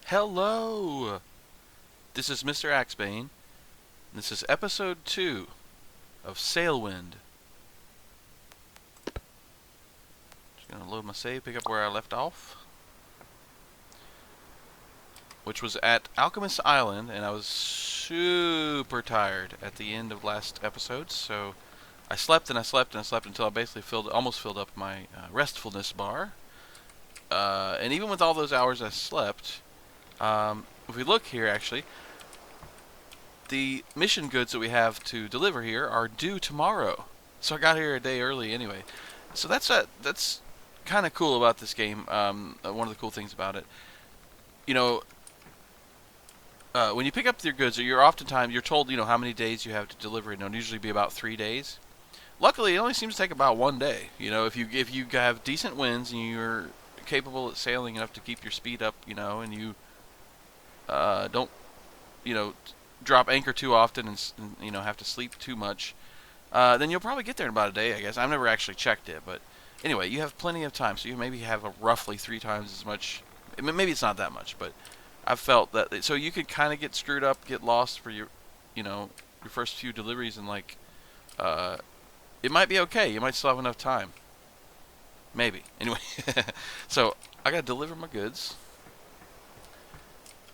Hello! This is Mr. Axebane. This is episode 2 of Sailwind. Just gonna load my save, pick up where I left off. Which was at Alchemist Island, and I was super tired at the end of last episode, so I slept and I slept and I slept until I basically almost filled up my restfulness bar. And even with all those hours I slept, if we look here actually, the mission goods that we have to deliver here are due tomorrow. So I got here a day early anyway. So that's kind of cool about this game. One of the cool things about it, you know, when you pick up your goods, you're told how many days you have to deliver it. It'll usually be about 3 days. Luckily, it only seems to take about 1 day. If you have decent winds and you're capable at sailing enough to keep your speed up, and you don't, drop anchor too often and have to sleep too much, then you'll probably get there in about a day, I guess. I've never actually checked it, but anyway, you have plenty of time, so you maybe have roughly 3 times as much. Maybe it's not that much, but I've felt that. So you could kind of get screwed up, get lost for your first few deliveries, and it might be okay. You might still have enough time. Maybe. Anyway, so I gotta deliver my goods.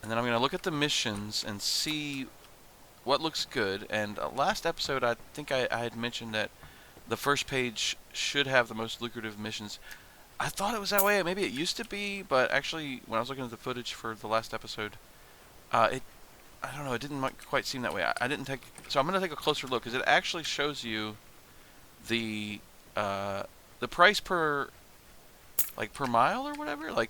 And then I'm going to look at the missions and see what looks good. And last episode, I think I had mentioned that the first page should have the most lucrative missions. I thought it was that way. Maybe it used to be, but actually, when I was looking at the footage for the last episode, I don't know, it didn't quite seem that way. I didn't take. So I'm going to take a closer look because it actually shows you the price per mile or whatever,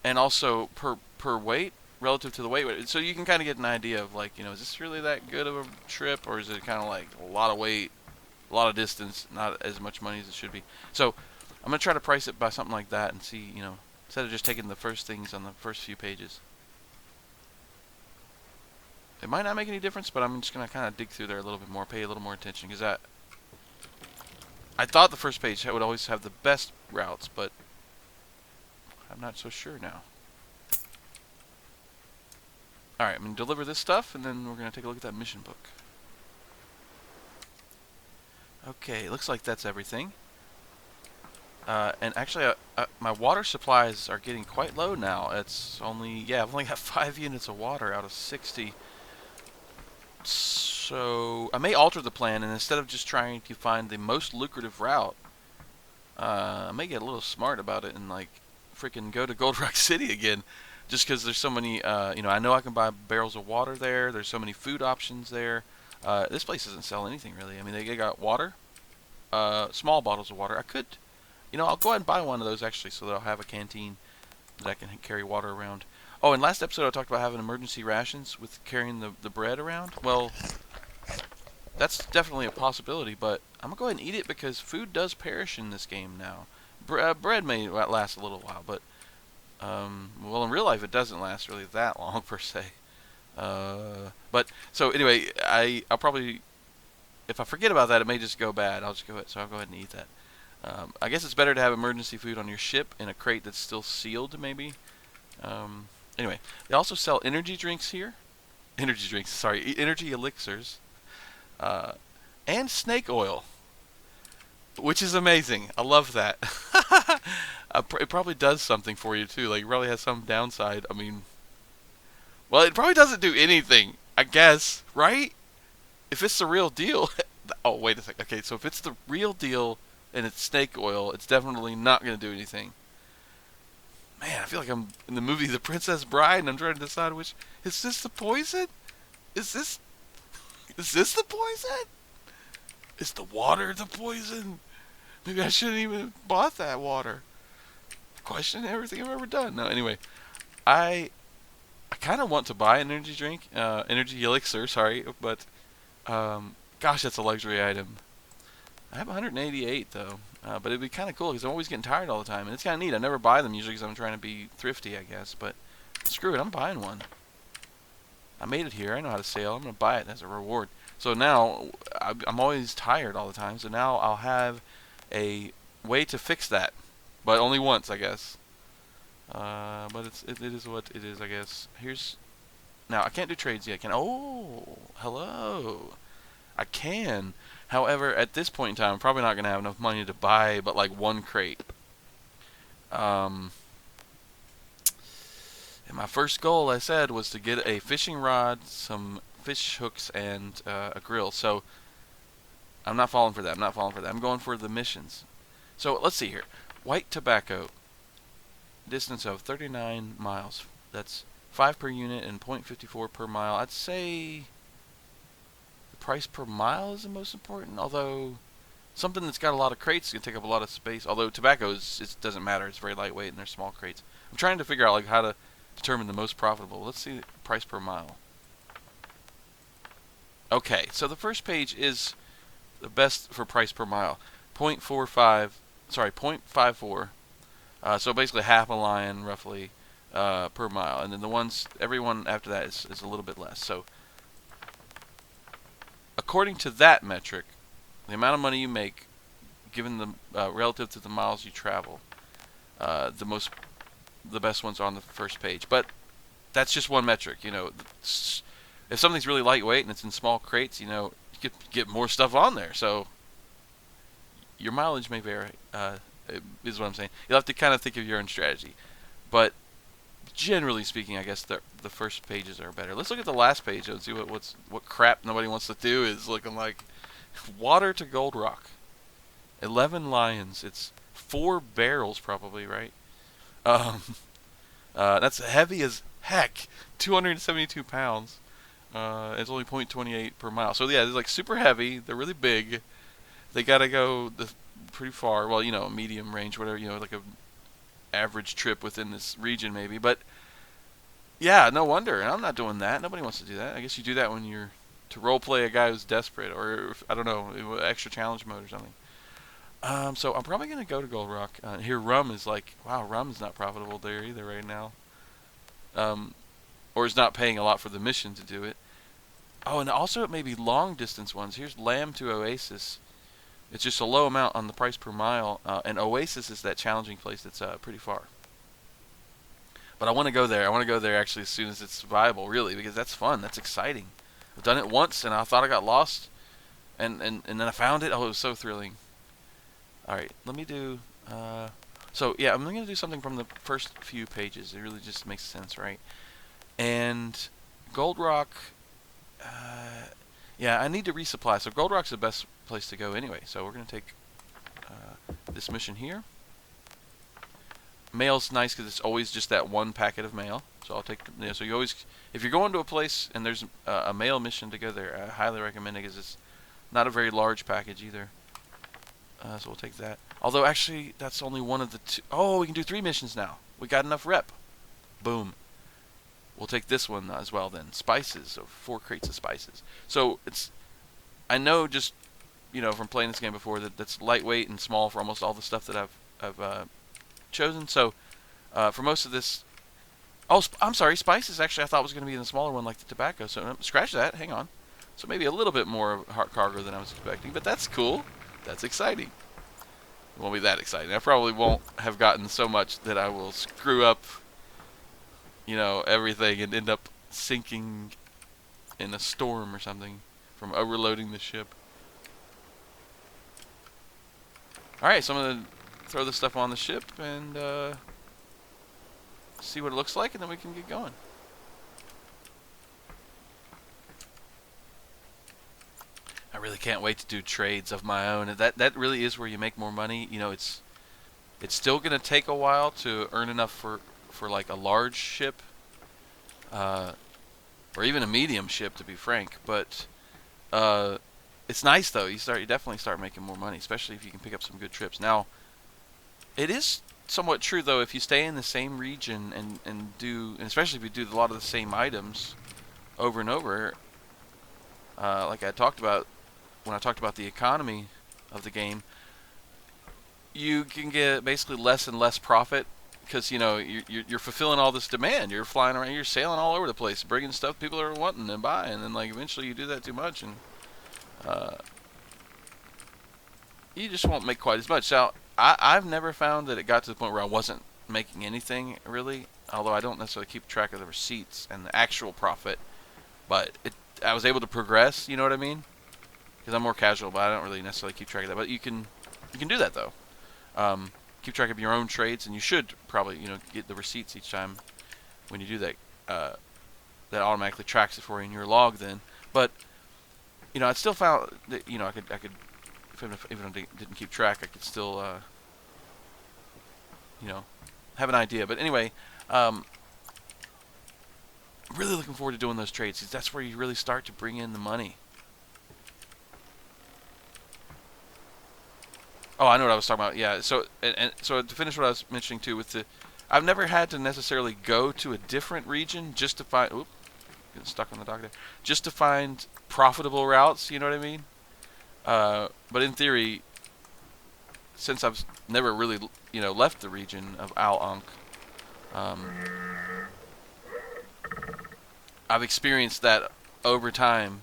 and also per weight relative to the weight. So you can kind of get an idea of is this really that good of a trip, or is it kind of like a lot of weight, a lot of distance, not as much money as it should be. So I'm gonna try to price it by something like that and see, instead of just taking the first things on the first few pages. It might not make any difference, but I'm just gonna kind of dig through there a little bit more, pay a little more attention, because I thought the first page would always have the best routes, but I'm not so sure now. Alright, I'm going to deliver this stuff, and then we're going to take a look at that mission book. Okay, looks like that's everything. And actually, my water supplies are getting quite low now. I've only got 5 units of water out of 60. So I may alter the plan, and instead of just trying to find the most lucrative route, I may get a little smart about it and freaking go to Gold Rock City again, just because there's so many. I know I can buy barrels of water there. There's so many food options there. This place doesn't sell anything really. I mean, they got water, small bottles of water. I could, I'll go ahead and buy one of those actually, so that I'll have a canteen that I can carry water around. Oh, and last episode I talked about having emergency rations with carrying the bread around. Well, that's definitely a possibility, but I'm gonna go ahead and eat it because food does perish in this game now. Bread may last a little while, but well, in real life it doesn't last really that long per se. But so anyway, I'll probably, if I forget about that, it may just go bad. I'll go ahead and eat that. I guess it's better to have emergency food on your ship in a crate that's still sealed, maybe. Anyway, they also sell energy drinks here. Energy elixirs, and snake oil, which is amazing. I love that. It probably does something for you too. It probably has some downside. I mean, well, it probably doesn't do anything, I guess, right? If it's the real deal. Oh, wait a second. Okay, so if it's the real deal and it's snake oil, it's definitely not going to do anything. Man, I feel like I'm in the movie The Princess Bride, and I'm trying to decide which. Is this the poison? Is this the poison? Is the water the poison? Maybe I shouldn't even have bought that water. Question everything I've ever done. No, anyway, I kind of want to buy an energy drink, energy elixir, sorry, but gosh, that's a luxury item. I have 188 though, but it'd be kind of cool because I'm always getting tired all the time, and it's kind of neat. I never buy them usually because I'm trying to be thrifty, I guess. But screw it, I'm buying one. I made it here. I know how to sail. I'm gonna buy it as a reward. So now I'm always tired all the time. So now I'll have a way to fix that, but only once, I guess. But it is what it is, I guess. Now I can't do trades yet. Can oh, hello. I can. However, at this point in time, I'm probably not gonna have enough money to buy but like one crate. And my first goal, I said, was to get a fishing rod, some fish hooks, and a grill. So I'm not falling for that. I'm going for the missions. So let's see here. White tobacco, distance of 39 miles. That's 5 per unit and 0.54 per mile. I'd say the price per mile is the most important, although something that's got a lot of crates is going to take up a lot of space. Although tobacco it doesn't matter. It's very lightweight and they're small crates. I'm trying to figure out like how to determine the most profitable. Let's see the price per mile. Okay, so the first page is the best for price per mile. 0.54. So basically half a lion roughly per mile. And then everyone after that is a little bit less. So according to that metric, the amount of money you make given the relative to the miles you travel, the best ones are on the first page. But that's just one metric. You know, if something's really lightweight and it's in small crates, you know, you could get more stuff on there. So your mileage may vary, is what I'm saying. You'll have to kind of think of your own strategy. But generally speaking, I guess the first pages are better. Let's look at the last page and see what crap nobody wants to do is looking like. Water to Gold Rock. 11 lions. It's 4 barrels probably, right? That's heavy as heck. 272 pounds. It's only 0.28 per mile. So yeah, it's like super heavy. They're really big. They gotta go pretty far. Well, you know, medium range, whatever. You know, like a average trip within this region maybe. But yeah, no wonder. And I'm not doing that. Nobody wants to do that. I guess you do that when you're to role play a guy who's desperate, or I don't know, extra challenge mode or something. So I'm probably gonna go to Gold Rock. Here, rum is like, wow, rum is not profitable there either right now. Or is not paying a lot for the mission to do it. Oh, and also it may be long distance ones. Here's Lamb to Oasis. It's just a low amount on the price per mile. And Oasis is that challenging place that's pretty far. But I want to go there. I want to go there actually as soon as it's viable, really, because that's fun. That's exciting. I've done it once, and I thought I got lost, and then I found it. Oh, it was so thrilling. All right, let me do. So yeah, I'm going to do something from the first few pages. It really just makes sense, right? And Gold Rock. Yeah, I need to resupply. So Gold Rock's the best place to go anyway. So we're going to take this mission here. Mail's nice because it's always just that one packet of mail. So I'll take, you know, so you always, if you're going to a place and there's a mail mission to go there, I highly recommend it because it's not a very large package either. So we'll take that. Although actually, that's only one of the two. Oh, we can do 3 missions now. We got enough rep. Boom. We'll take this one as well then. Spices, so 4 crates of spices. So it's, I know just, you know, from playing this game before that that's lightweight and small for almost all the stuff that I've chosen. So for most of this, oh, I'm sorry, spices actually I thought was going to be in the smaller one like the tobacco. So scratch that. Hang on. So maybe a little bit more of hard cargo than I was expecting, but that's cool. That's exciting. It won't be that exciting. I probably won't have gotten so much that I will screw up, you know, everything and end up sinking in a storm or something from overloading the ship. Alright, so I'm going to throw this stuff on the ship and see what it looks like, and then we can get going. I really can't wait to do trades of my own. That really is where you make more money. You know, it's still going to take a while to earn enough for like a large ship, or even a medium ship, to be frank. But it's nice though. You definitely start making more money, especially if you can pick up some good trips. Now, it is somewhat true though if you stay in the same region and especially if you do a lot of the same items over and over. Like I talked about when I talked about the economy of the game, you can get basically less and less profit because, you know, you're fulfilling all this demand. You're flying around, you're sailing all over the place, bringing stuff people are wanting and buying, and then like eventually you do that too much and you just won't make quite as much. So I've never found that it got to the point where I wasn't making anything really. Although I don't necessarily keep track of the receipts and the actual profit, but I was able to progress. You know what I mean? Because I'm more casual, but I don't really necessarily keep track of that. But you can do that though. Keep track of your own trades, and you should probably get the receipts each time when you do that. That automatically tracks it for you in your log then. But I still found that I could even if I didn't keep track, I could still have an idea. But anyway, really looking forward to doing those trades, because that's where you really start to bring in the money. Oh, I know what I was talking about. Yeah. So so to finish what I was mentioning too, with I've never had to necessarily go to a different region just to find. Oops, getting stuck on the dock there. Just to find profitable routes. You know what I mean? But in theory, since I've never really left the region of Al Ankh, I've experienced that over time.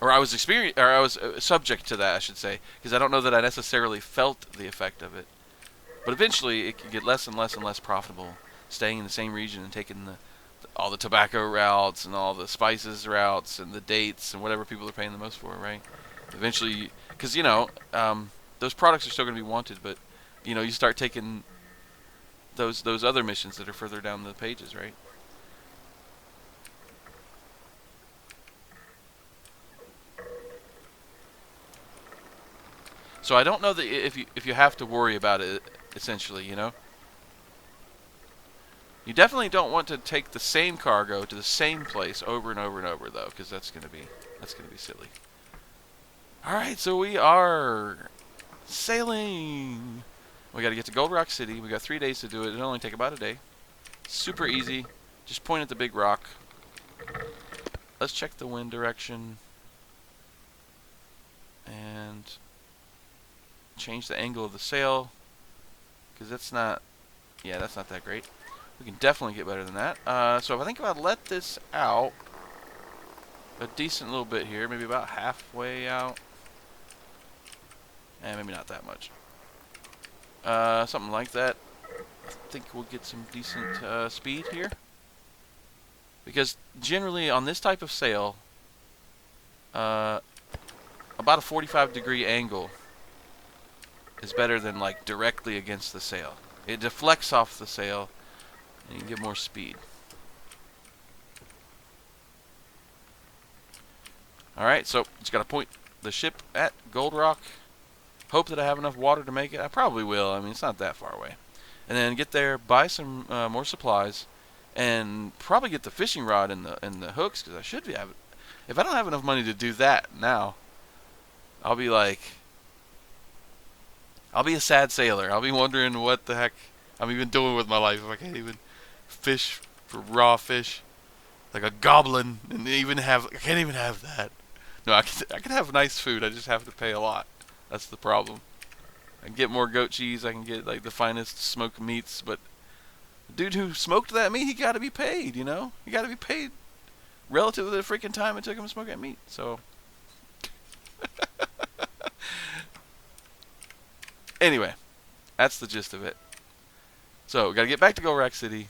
Or I was subject to that, I should say, because I don't know that I necessarily felt the effect of it. But eventually, it could get less and less and less profitable, staying in the same region and taking all the tobacco routes and all the spices routes and the dates and whatever people are paying the most for, right? Eventually, because those products are still going to be wanted, but you start taking those other missions that are further down the pages, right? So I don't know that if you have to worry about it, essentially, You definitely don't want to take the same cargo to the same place over and over and over, though, because that's gonna be silly. All right, so we are sailing. We got to get to Gold Rock City. We got 3 days to do it. It'll only take about a day. Super easy. Just point at the big rock. Let's check the wind direction and change the angle of the sail, because that's not that great. We can definitely get better than that. So I think if I let this out a decent little bit here, maybe about halfway out, and maybe not that much, something like that, I think we'll get some decent speed here. Because generally on this type of sail, about a 45-degree angle is better than like directly against the sail. It deflects off the sail and you can get more speed. Alright, so just got to point the ship at Gold Rock. Hope that I have enough water to make it. I probably will. I mean, it's not that far away. And then get there, buy some more supplies, and probably get the fishing rod and the hooks, because I should be having. If I don't have enough money to do that now, I'll be a sad sailor. I'll be wondering what the heck I'm even doing with my life if I can't even fish for raw fish like a goblin, and I can't even have that. No, I can have nice food. I just have to pay a lot. That's the problem. I can get more goat cheese. I can get like the finest smoked meats, but the dude who smoked that meat, he got to be paid. He got to be paid relative to the freaking time it took him to smoke that meat. So. Anyway, that's the gist of it. So, we got to get back to Gold Rock City,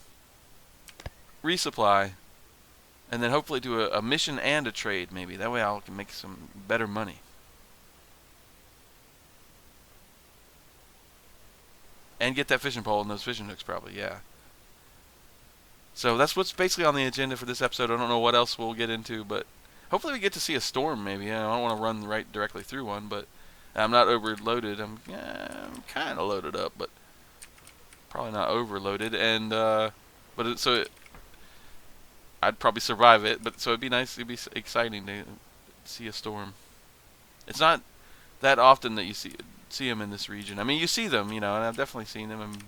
resupply, and then hopefully do a mission and a trade, maybe. That way I can make some better money. And get that fishing pole and those fishing hooks, probably, yeah. So, that's what's basically on the agenda for this episode. I don't know what else we'll get into, but hopefully we get to see a storm, maybe. I don't want to run right directly through one, but I'm not overloaded. I'm kind of loaded up, but probably not overloaded. And I'd probably survive it. But so it'd be nice. It'd be exciting to see a storm. It's not that often that you see them in this region. I mean, you see them, and I've definitely seen them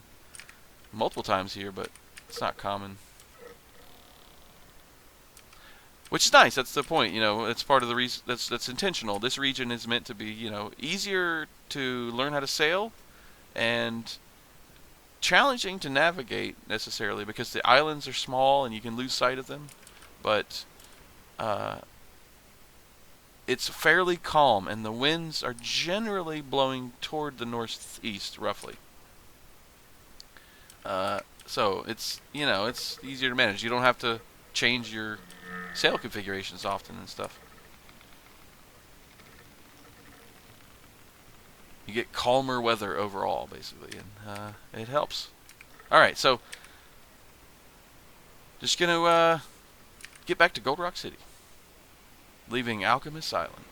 multiple times here, but it's not common. Which is nice. That's the point. It's part of the reason. That's intentional. This region is meant to be, easier to learn how to sail, and challenging to navigate necessarily, because the islands are small and you can lose sight of them. But it's fairly calm, and the winds are generally blowing toward the northeast, roughly. So it's it's easier to manage. You don't have to change your sail configurations often and stuff. You get calmer weather overall, basically, and it helps. All right, so just gonna get back to Gold Rock City, leaving Alchemist Island.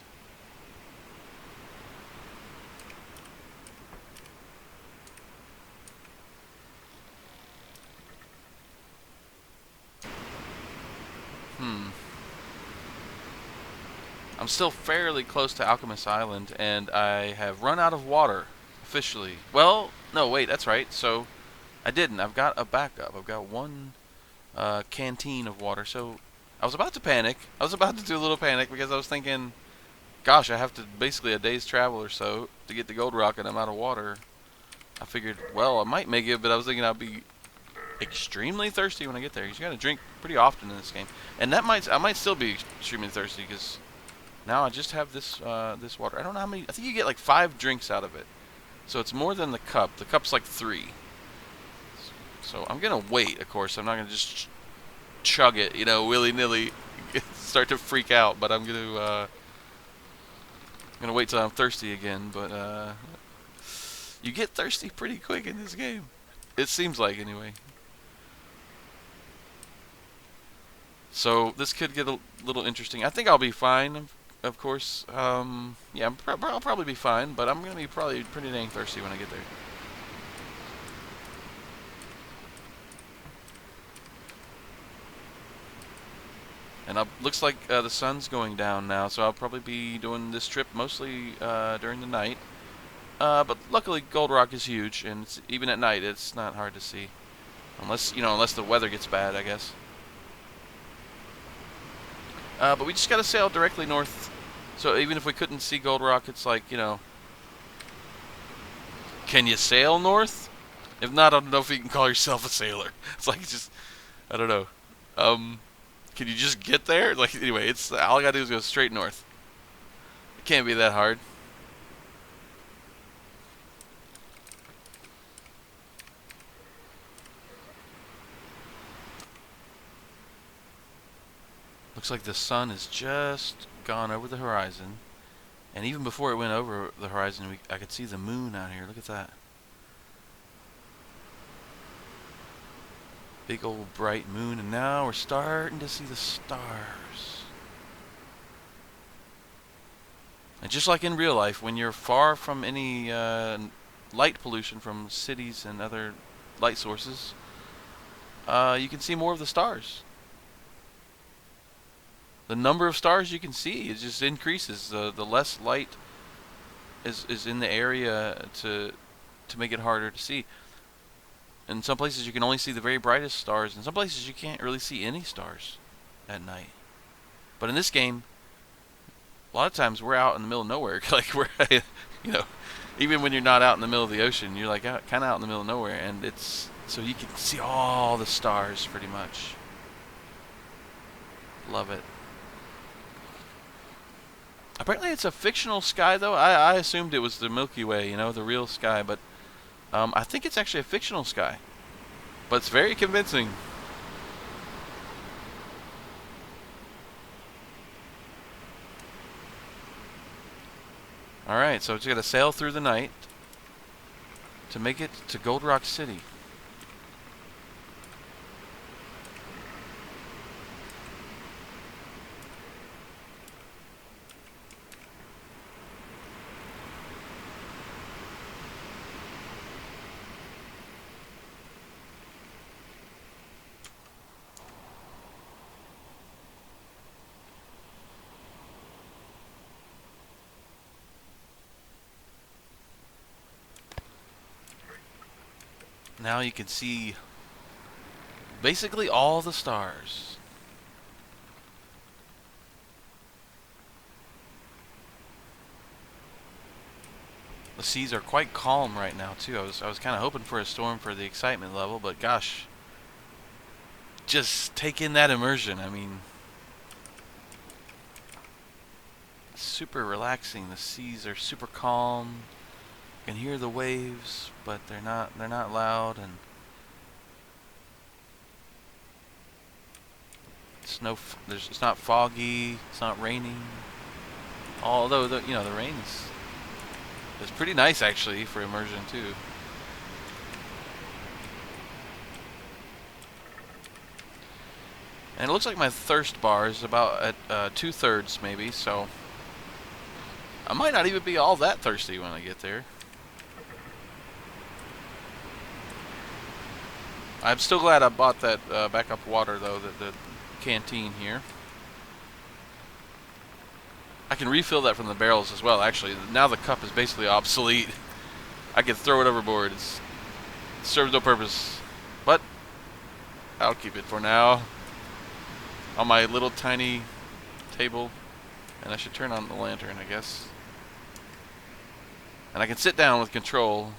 I'm still fairly close to Alchemist Island, and I have run out of water, officially. Well, no, wait, that's right. So, I didn't. I've got a backup. I've got one canteen of water. So, I was about to panic. I was about to do a little panic because I was thinking, gosh, I have to basically a day's travel or so to get to Gold Rock, and I'm out of water. I figured, well, I might make it, but I was thinking I'd be extremely thirsty when I get there. You gotta drink pretty often in this game, and I might still be extremely thirsty because now I just have this this water. I don't know how many. I think you get like 5 drinks out of it, so it's more than the cup. The cup's like 3. So I'm gonna wait. Of course, I'm not gonna just chug it, willy nilly, start to freak out. But I'm gonna wait till I'm thirsty again. But you get thirsty pretty quick in this game. It seems like, anyway. So this could get a little interesting. I think I'll be fine, of course. Yeah, I'll probably be fine, but I'm going to be probably pretty dang thirsty when I get there. And looks like the sun's going down now, so I'll probably be doing this trip mostly during the night. But luckily, Gold Rock is huge, and even at night, it's not hard to see. Unless the weather gets bad, I guess. But we just got to sail directly north. So even if we couldn't see Gold Rock, it's like, can you sail north? If not, I don't know if you can call yourself a sailor. It's like, I don't know. Can you just get there? Like, anyway, all I gotta do is go straight north. It can't be that hard. Looks like the sun has just gone over the horizon. And even before it went over the horizon, I could see the moon out here. Look at that. Big old bright moon. And now we're starting to see the stars. And just like in real life, when you're far from any light pollution from cities and other light sources, you can see more of the stars. The number of stars you can see just increases. The less light is in the area to make it harder to see. In some places you can only see the very brightest stars. In some places you can't really see any stars at night. But in this game, a lot of times we're out in the middle of nowhere. Like even when you're not out in the middle of the ocean, you're like kind of out in the middle of nowhere, and so you can see all the stars pretty much. Love it. Apparently it's a fictional sky, though. I assumed it was the Milky Way, the real sky, but I think it's actually a fictional sky. But it's very convincing. Alright, so it's got to sail through the night to make it to Gold Rock City. Now you can see basically all the stars. The seas are quite calm right now too. I was kind of hoping for a storm for the excitement level, but gosh, just take in that immersion. I mean, super relaxing. The seas are super calm. You can hear the waves, but they're not loud, and it's not foggy. It's not raining. Although the rain's it's pretty nice actually for immersion too. And it looks like my thirst bar is about at 2/3 maybe, so I might not even be all that thirsty when I get there. I'm still glad I bought that backup water though, the canteen here. I can refill that from the barrels as well, actually. Now the cup is basically obsolete. I could throw it overboard. It serves no purpose. But I'll keep it for now on my little tiny table. And I should turn on the lantern, I guess. And I can sit down with control.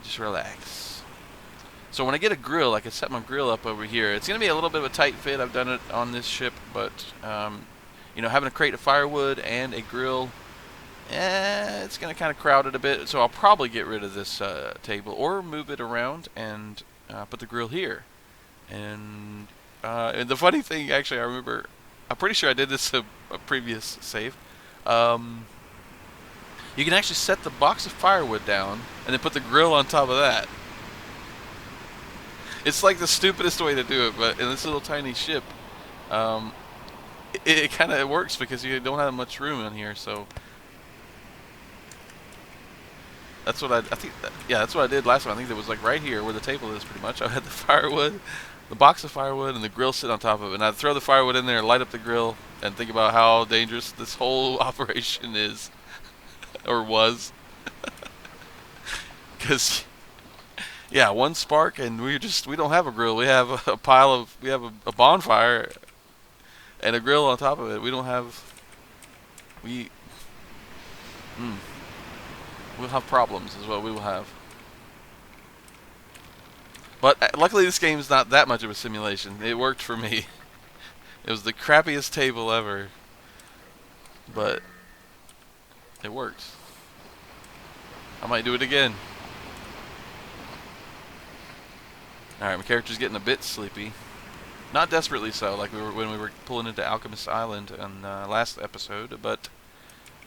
Just relax. So when I get a grill, I can set my grill up over here. It's going to be a little bit of a tight fit. I've done it on this ship, but having a crate of firewood and a grill, it's going to kind of crowd it a bit. So I'll probably get rid of this table or move it around and put the grill here. And the funny thing, actually, I'm pretty sure I did this a previous save. You can actually set the box of firewood down and then put the grill on top of that. It's like the stupidest way to do it, but in this little tiny ship, it kind of works because you don't have much room in here. So that's what I think. Yeah, that's what I did last time. I think it was like right here where the table is, pretty much. I had the firewood, the box of firewood, and the grill sit on top of it. And I'd throw the firewood in there, light up the grill, and think about how dangerous this whole operation is, or was, because. Yeah, one spark, and we don't have a grill. We have a bonfire and a grill on top of it. We don't have. We'll have problems, is what we will have. But luckily, this game's not that much of a simulation. It worked for me. It was the crappiest table ever, but it works. I might do it again. Alright, my character's getting a bit sleepy. Not desperately so, like when we were pulling into Alchemist Island on last episode, but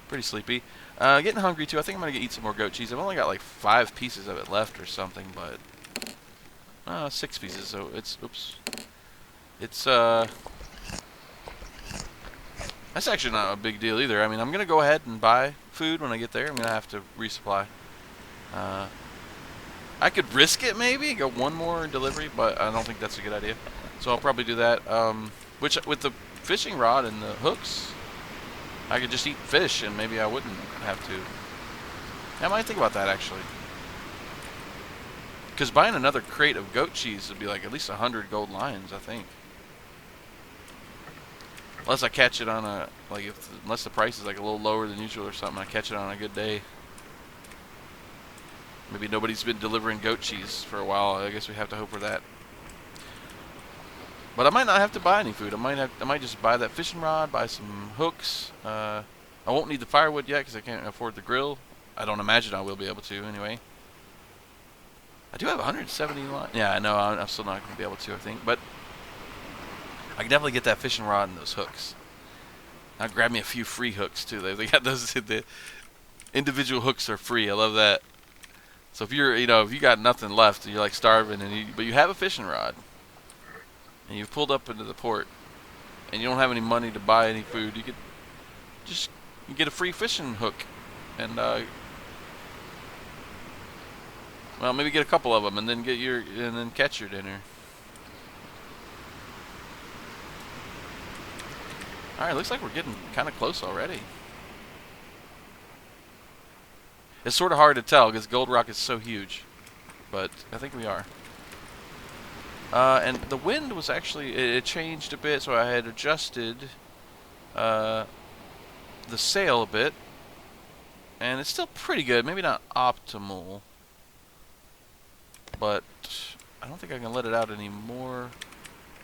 pretty sleepy. Getting hungry too. I think I'm going to eat some more goat cheese. I've only got like 5 pieces of it left or something, but 6 pieces, so it's, oops. It's, that's actually not a big deal either. I mean, I'm going to go ahead and buy food when I get there. I'm going to have to resupply. I could risk it maybe, go one more delivery, but I don't think that's a good idea. So I'll probably do that. Which, with the fishing rod and the hooks, I could just eat fish and maybe I wouldn't have to. I might think about that actually. Because buying another crate of goat cheese would be like at least 100 gold lions, I think. Unless I catch it on a, unless the price is like a little lower than usual or something, I catch it on a good day. Maybe nobody's been delivering goat cheese for a while. I guess we have to hope for that. But I might not have to buy any food. I might just buy that fishing rod, buy some hooks. I won't need the firewood yet because I can't afford the grill. I don't imagine I will be able to anyway. I do have 170 lines. Yeah, I know. I'm still not going to be able to, I think. But I can definitely get that fishing rod and those hooks. I'll grab me a few free hooks too. They got those. The individual hooks are free. I love that. So if you're, if you got nothing left, and you're like starving, but you have a fishing rod, and you've pulled up into the port, and you don't have any money to buy any food, you could just get a free fishing hook, and well, maybe get a couple of them, and then catch your dinner. All right, looks like we're getting kind of close already. It's sort of hard to tell because Gold Rock is so huge, but I think we are. And the wind was actually, it changed a bit, so I had adjusted the sail a bit, and it's still pretty good. Maybe not optimal, but I don't think I can let it out anymore.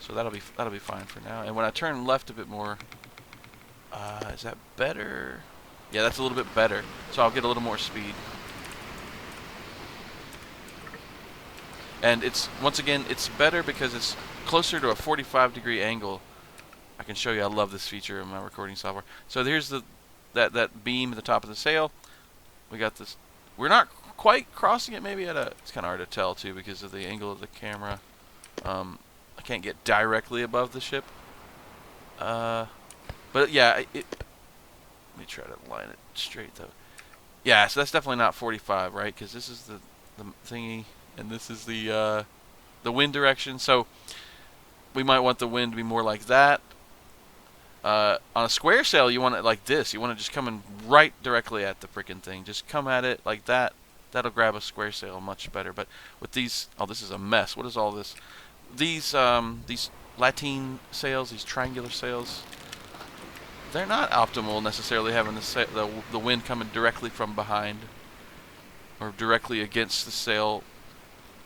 So that'll be fine for now. And when I turn left a bit more, is that better? Yeah, that's a little bit better. So I'll get a little more speed. And it's, once again, it's better because it's closer to a 45-degree angle. I can show you, I love this feature in my recording software. So here's that beam at the top of the sail. We got this. We're not quite crossing it, maybe at a, it's kind of hard to tell too because of the angle of the camera. I can't get directly above the ship. But yeah, let me try to line it straight though. Yeah, so that's definitely not 45, right? Because this is the thingy, and this is the wind direction. So we might want the wind to be more like that. On a square sail, you want it like this. You want it just coming right directly at the freaking thing. Just come at it like that. That'll grab a square sail much better. But with these, oh, this is a mess. What is all this? These Latin sails, these triangular sails, they're not optimal necessarily, having the wind coming directly from behind or directly against the sail,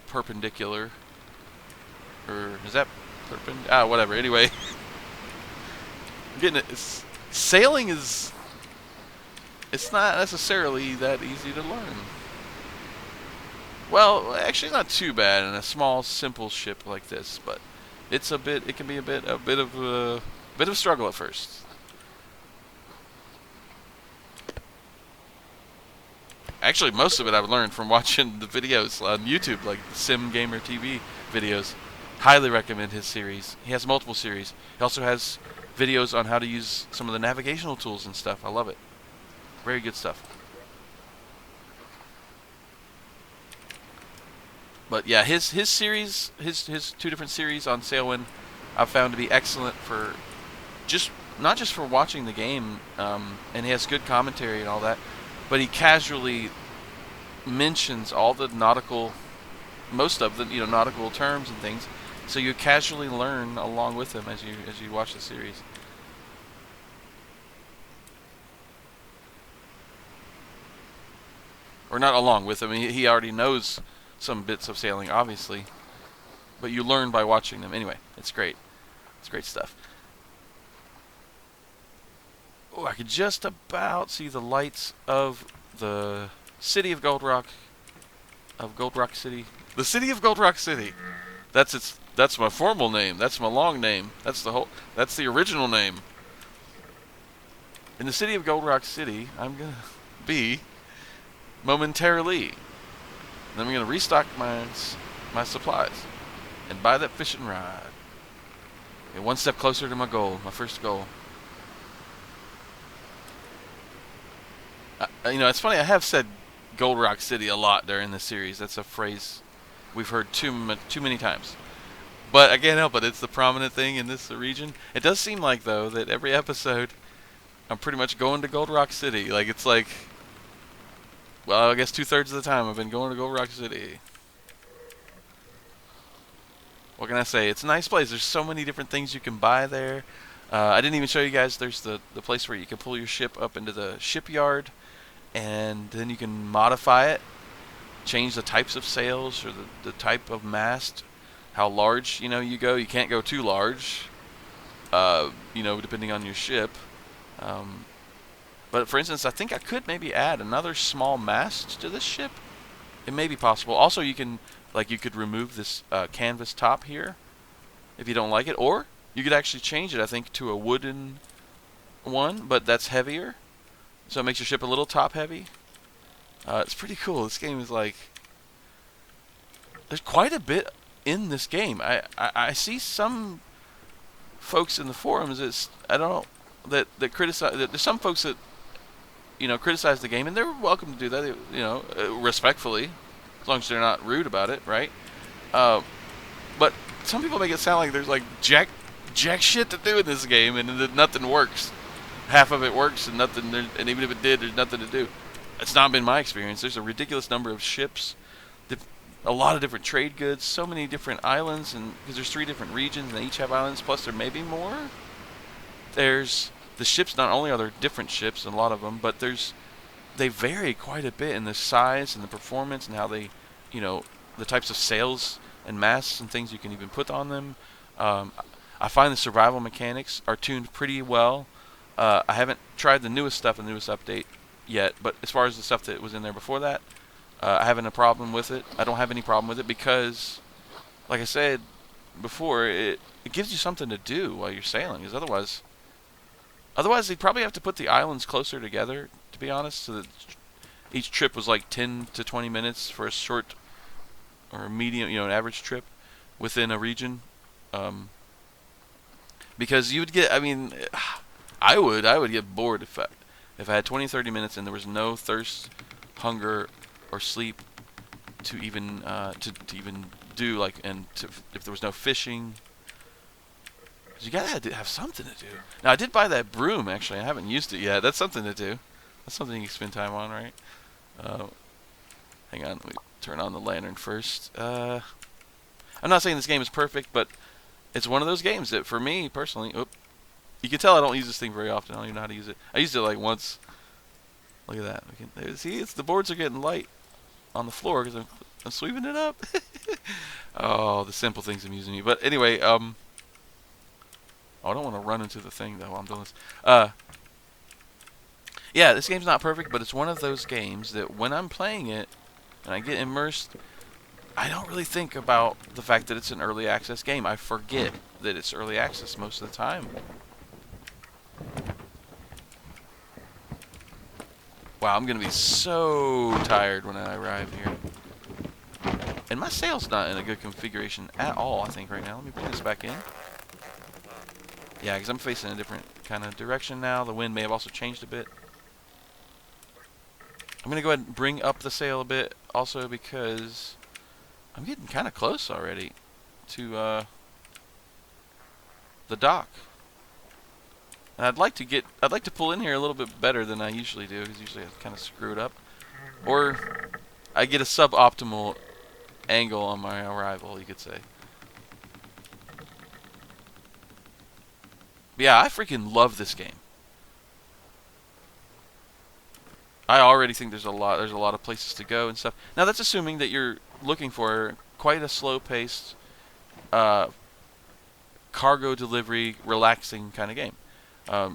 perpendicular. Or is that perpendicular? Ah, whatever. Anyway. Getting it. Sailing is, it's not necessarily that easy to learn. Well, actually not too bad in a small, simple ship like this, but it's a bit. It can be a bit of a struggle at first. Actually, most of it I've learned from watching the videos on YouTube, like the Sim Gamer TV videos. Highly recommend his series. He has multiple series. He also has videos on how to use some of the navigational tools and stuff. I love it. Very good stuff. But yeah, his series, his two different series on Sailwind, I've found to be excellent for just not just for watching the game, and he has good commentary and all that, but he casually mentions all the nautical, most of the nautical terms and things. So you casually learn along with him as you watch the series. Or not along with him. He already knows some bits of sailing, obviously. But you learn by watching them. Anyway, it's great. It's great stuff. Oh, I could just about see the lights of the city of Gold Rock. Of Gold Rock City. The city of Gold Rock City. That's my formal name. That's my long name. That's the original name. In the city of Gold Rock City, I'm gonna be momentarily. And then I'm gonna restock my supplies and buy that fishing rod. Get one step closer to my goal, my first goal. It's funny. I have said Gold Rock City a lot during this series. That's a phrase we've heard too many times. But I can't help it. It's the prominent thing in this region. It does seem like, though, that every episode I'm pretty much going to Gold Rock City. Like, it's like, well, I guess 2/3 of the time I've been going to Gold Rock City. What can I say? It's a nice place. There's so many different things you can buy there. I didn't even show you guys. There's the place where you can pull your ship up into the shipyard, and then you can modify it, change the types of sails or the type of mast, how large you go. You can't go too large, depending on your ship. But for instance, I think I could maybe add another small mast to this ship. It may be possible. Also, you could remove this canvas top here if you don't like it, or you could actually change it, I think, to a wooden one, but that's heavier, so it makes your ship a little top heavy. It's pretty cool. This game is like, there's quite a bit in this game. I see some folks in the forums that criticize. There's some folks that criticize the game, and they're welcome to do that. Respectfully, as long as they're not rude about it, right? But some people make it sound like there's like jack shit to do in this game, and that nothing works. Half of it works, and nothing. And even if it did, there's nothing to do. It's not been my experience. There's a ridiculous number of ships, a lot of different trade goods, so many different islands, and because there's 3 different regions, and they each have islands. Plus, there may be more. There's the ships. Not only are there different ships, and a lot of them, but they vary quite a bit in the size and the performance and how they, the types of sails and masts and things you can even put on them. Um, I find the survival mechanics are tuned pretty well. I haven't tried the newest stuff in the newest update yet, but as far as the stuff that was in there before that, I haven't a problem with it. I don't have any problem with it because, like I said before, it gives you something to do while you're sailing. Because otherwise they'd probably have to put the islands closer together, to be honest, so that each trip was like 10 to 20 minutes for a short or a medium, an average trip within a region. Because you would get, I would get bored if I had 20, 30 minutes and there was no thirst, hunger, or sleep to even to even do if there was no fishing. You gotta have something to do. Now I did buy that broom actually. I haven't used it yet. That's something to do. That's something you can spend time on, right? Hang on, let me turn on the lantern first. I'm not saying this game is perfect, but it's one of those games that, for me personally, you can tell I don't use this thing very often. I don't even know how to use it. I used it like once. Look at that. See, the boards are getting light on the floor because I'm sweeping it up. Oh, the simple things amusing me. But anyway, I don't want to run into the thing though while I'm doing this. Yeah, this game's not perfect, but it's one of those games that when I'm playing it and I get immersed, I don't really think about the fact that it's an early access game. I forget that it's early access most of the time. Wow, I'm going to be so tired when I arrive here. And my sail's not in a good configuration at all, I think, right now. Let me bring this back in. Yeah, because I'm facing a different kind of direction now. The wind may have also changed a bit. I'm going to go ahead and bring up the sail a bit also because I'm getting kind of close already to the dock. And I'd like to pull in here a little bit better than I usually do, because usually I kind of screw it up. Or I get a suboptimal angle on my arrival, you could say. But yeah, I freaking love this game. I already think there's a lot of places to go and stuff. Now that's assuming that you're looking for quite a slow-paced cargo delivery, relaxing kind of game.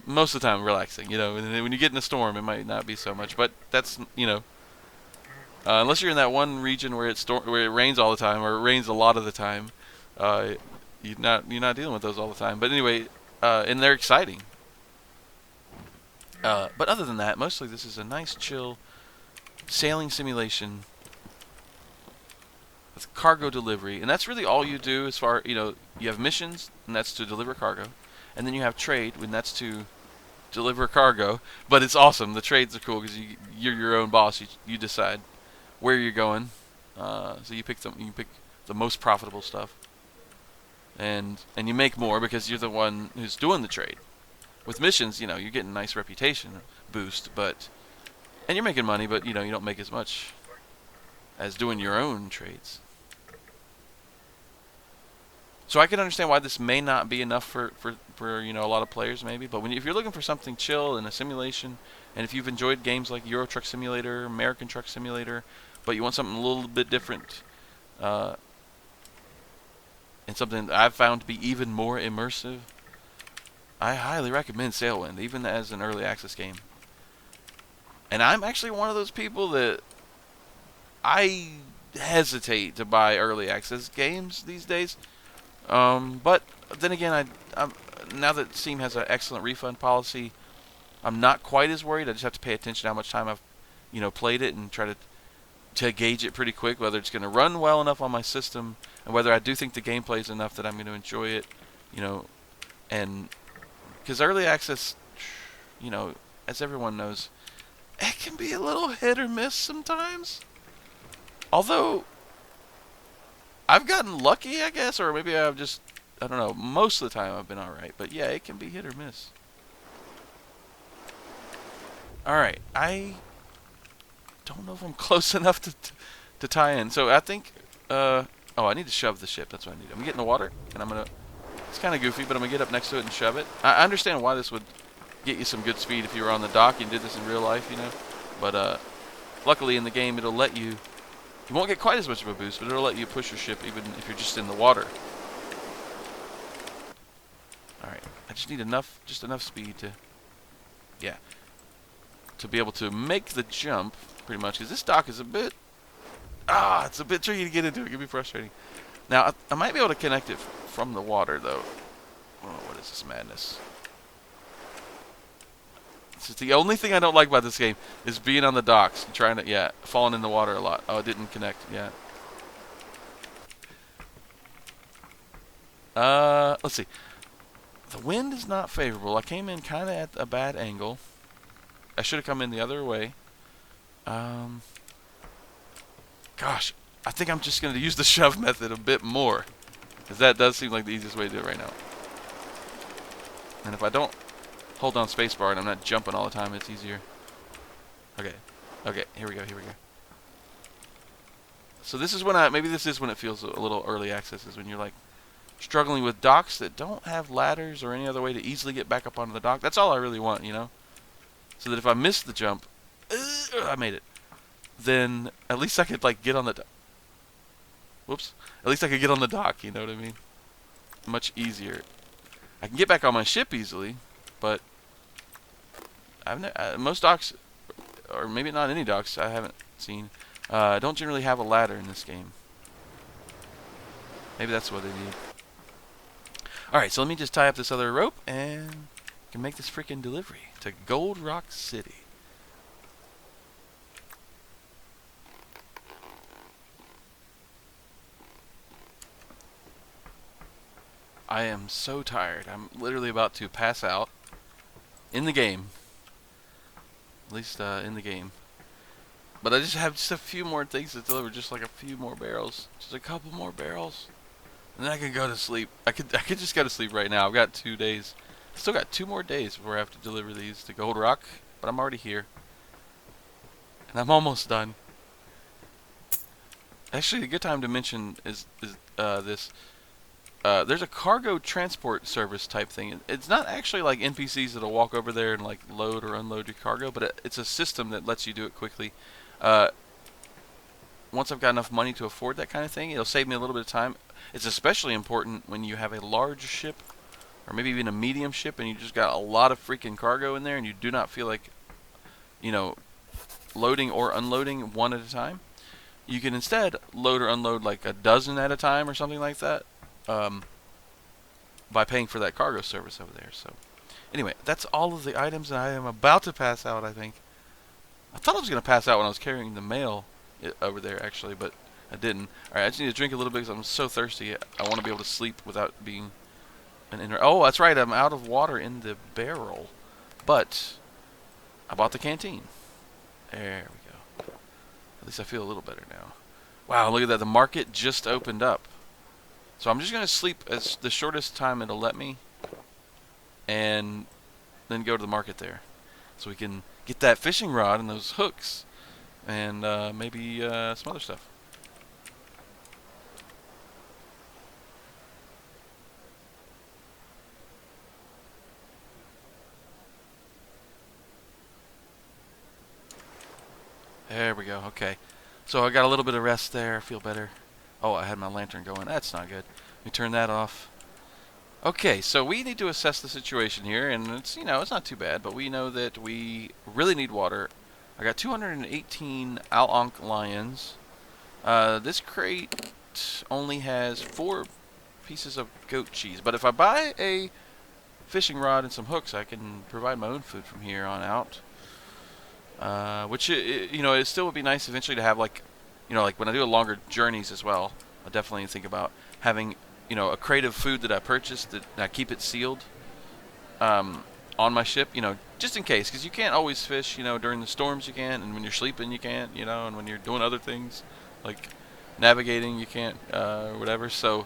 Most of the time relaxing, and then when you get in a storm it might not be so much, but that's, unless you're in that one region where it rains all the time, or it rains a lot of the time, you're not dealing with those all the time. But anyway, and they're exciting. But other than that, mostly this is a nice chill sailing simulation with cargo delivery, and that's really all you do. As far, you have missions, and that's to deliver cargo. And then you have trade, and that's to deliver cargo. But it's awesome. The trades are cool because you're your own boss. You decide where you're going. So you pick the most profitable stuff, and you make more because you're the one who's doing the trade. With missions, you're getting a nice reputation boost, and you're making money, but you don't make as much as doing your own trades. So I can understand why this may not be enough for a lot of players, maybe. But if you're looking for something chill in a simulation, and if you've enjoyed games like Euro Truck Simulator, American Truck Simulator, but you want something a little bit different, and something that I've found to be even more immersive, I highly recommend Sailwind, even as an early access game. And I'm actually one of those people that I hesitate to buy early access games these days. But then again, now that Steam has an excellent refund policy, I'm not quite as worried. I just have to pay attention to how much time I've, played it, and try to gauge it pretty quick, whether it's going to run well enough on my system, and whether I do think the gameplay is enough that I'm going to enjoy it, and because early access, as everyone knows, it can be a little hit or miss sometimes. Although I've gotten lucky, I guess, or maybe I don't know, most of the time I've been alright. But yeah, it can be hit or miss. Alright, I don't know if I'm close enough to tie in. So I think, I need to shove the ship. That's what I need. I'm getting the water, and it's kind of goofy, but I'm going to get up next to it and shove it. I understand why this would get you some good speed if you were on the dock and did this in real life, But luckily in the game it'll let you... You won't get quite as much of a boost, but it'll let you push your ship even if you're just in the water. I just need just enough speed to, yeah, to be able to make the jump, pretty much, because this dock is a bit, it's a bit tricky to get into. It can be frustrating. Now, I might be able to connect it from the water, though. Oh, what is this madness? This is the only thing I don't like about this game, is being on the docks and trying to, yeah, falling in the water a lot. Oh, it didn't connect, yeah. Let's see. The wind is not favorable. I came in kind of at a bad angle. I should have come in the other way. Gosh, I think I'm just going to use the shove method a bit more, because that does seem like the easiest way to do it right now. And if I don't hold down spacebar and I'm not jumping all the time, it's easier. Okay, here we go. So this is when maybe this is when it feels a little early access, is when you're like struggling with docks that don't have ladders or any other way to easily get back up onto the dock. That's all I really want, you know? So that if I miss the jump, I made it. Then at least I could like get on the whoops. At least I could get on the dock, you know what I mean? Much easier. I can get back on my ship easily, but most docks, or maybe not any docks I haven't seen, don't generally have a ladder in this game. Maybe that's what they need. Alright, so let me just tie up this other rope and I can make this freaking delivery to Gold Rock City. I am so tired. I'm literally about to pass out in the game. At least in the game. But I just have just a few more things to deliver, just like a few more barrels. Just a couple more barrels. And then I can go to sleep. I could just go to sleep right now. I've got 2 days. Still got 2 more days before I have to deliver these to Gold Rock. But I'm already here. And I'm almost done. Actually, a good time to mention is this. There's a cargo transport service type thing. It's not actually like NPCs that'll walk over there and like load or unload your cargo, but it's a system that lets you do it quickly. Once I've got enough money to afford that kind of thing, it'll save me a little bit of time. It's especially important when you have a large ship, or maybe even a medium ship, and you just got a lot of freaking cargo in there, and you do not feel like, you know, loading or unloading one at a time. You can instead load or unload like a dozen at a time or something like that, by paying for that cargo service over there. So anyway, that's all of the items, and I am about to pass out, I think. I thought I was going to pass out when I was carrying the mail over there, actually, but I didn't. Alright, I just need to drink a little bit because I'm so thirsty. I want to be able to sleep without being an inner... Oh, that's right, I'm out of water in the barrel. But I bought the canteen. There we go. At least I feel a little better now. Wow, look at that. The market just opened up. So I'm just going to sleep as the shortest time it'll let me, and then go to the market there. So we can get that fishing rod and those hooks, and maybe some other stuff. There we go, okay. So I got a little bit of rest there, I feel better. Oh, I had my lantern going. That's not good. Let me turn that off. Okay, so we need to assess the situation here, and it's, you know, it's not too bad, but we know that we really need water. I got 218 Al-Ankh lions. This crate only has 4 pieces of goat cheese, but if I buy a fishing rod and some hooks, I can provide my own food from here on out. Which, you know, it still would be nice eventually to have, like, you know, like when I do longer journeys as well, I definitely think about having, you know, a crate of food that I purchased that I keep it sealed on my ship, you know, just in case, because you can't always fish, you know, during the storms you can't, and when you're sleeping you can't, you know, and when you're doing other things like navigating you can't, or whatever. So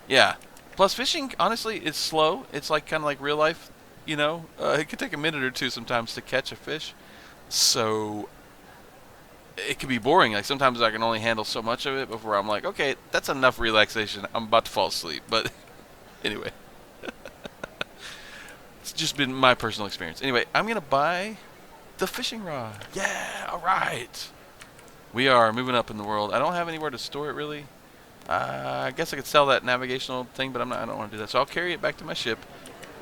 yeah, plus fishing honestly is slow. It's like kind of like real life, you know. It could take a minute or two sometimes to catch a fish, so it can be boring. Like sometimes I can only handle so much of it before I'm like, okay, that's enough relaxation, I'm about to fall asleep. But anyway, it's just been my personal experience. Anyway, I'm gonna buy the fishing rod. Yeah, alright. We are moving up in the world. I don't have anywhere to store it really, I guess I could sell that navigational thing, but I don't want to do that. So I'll carry it back to my ship,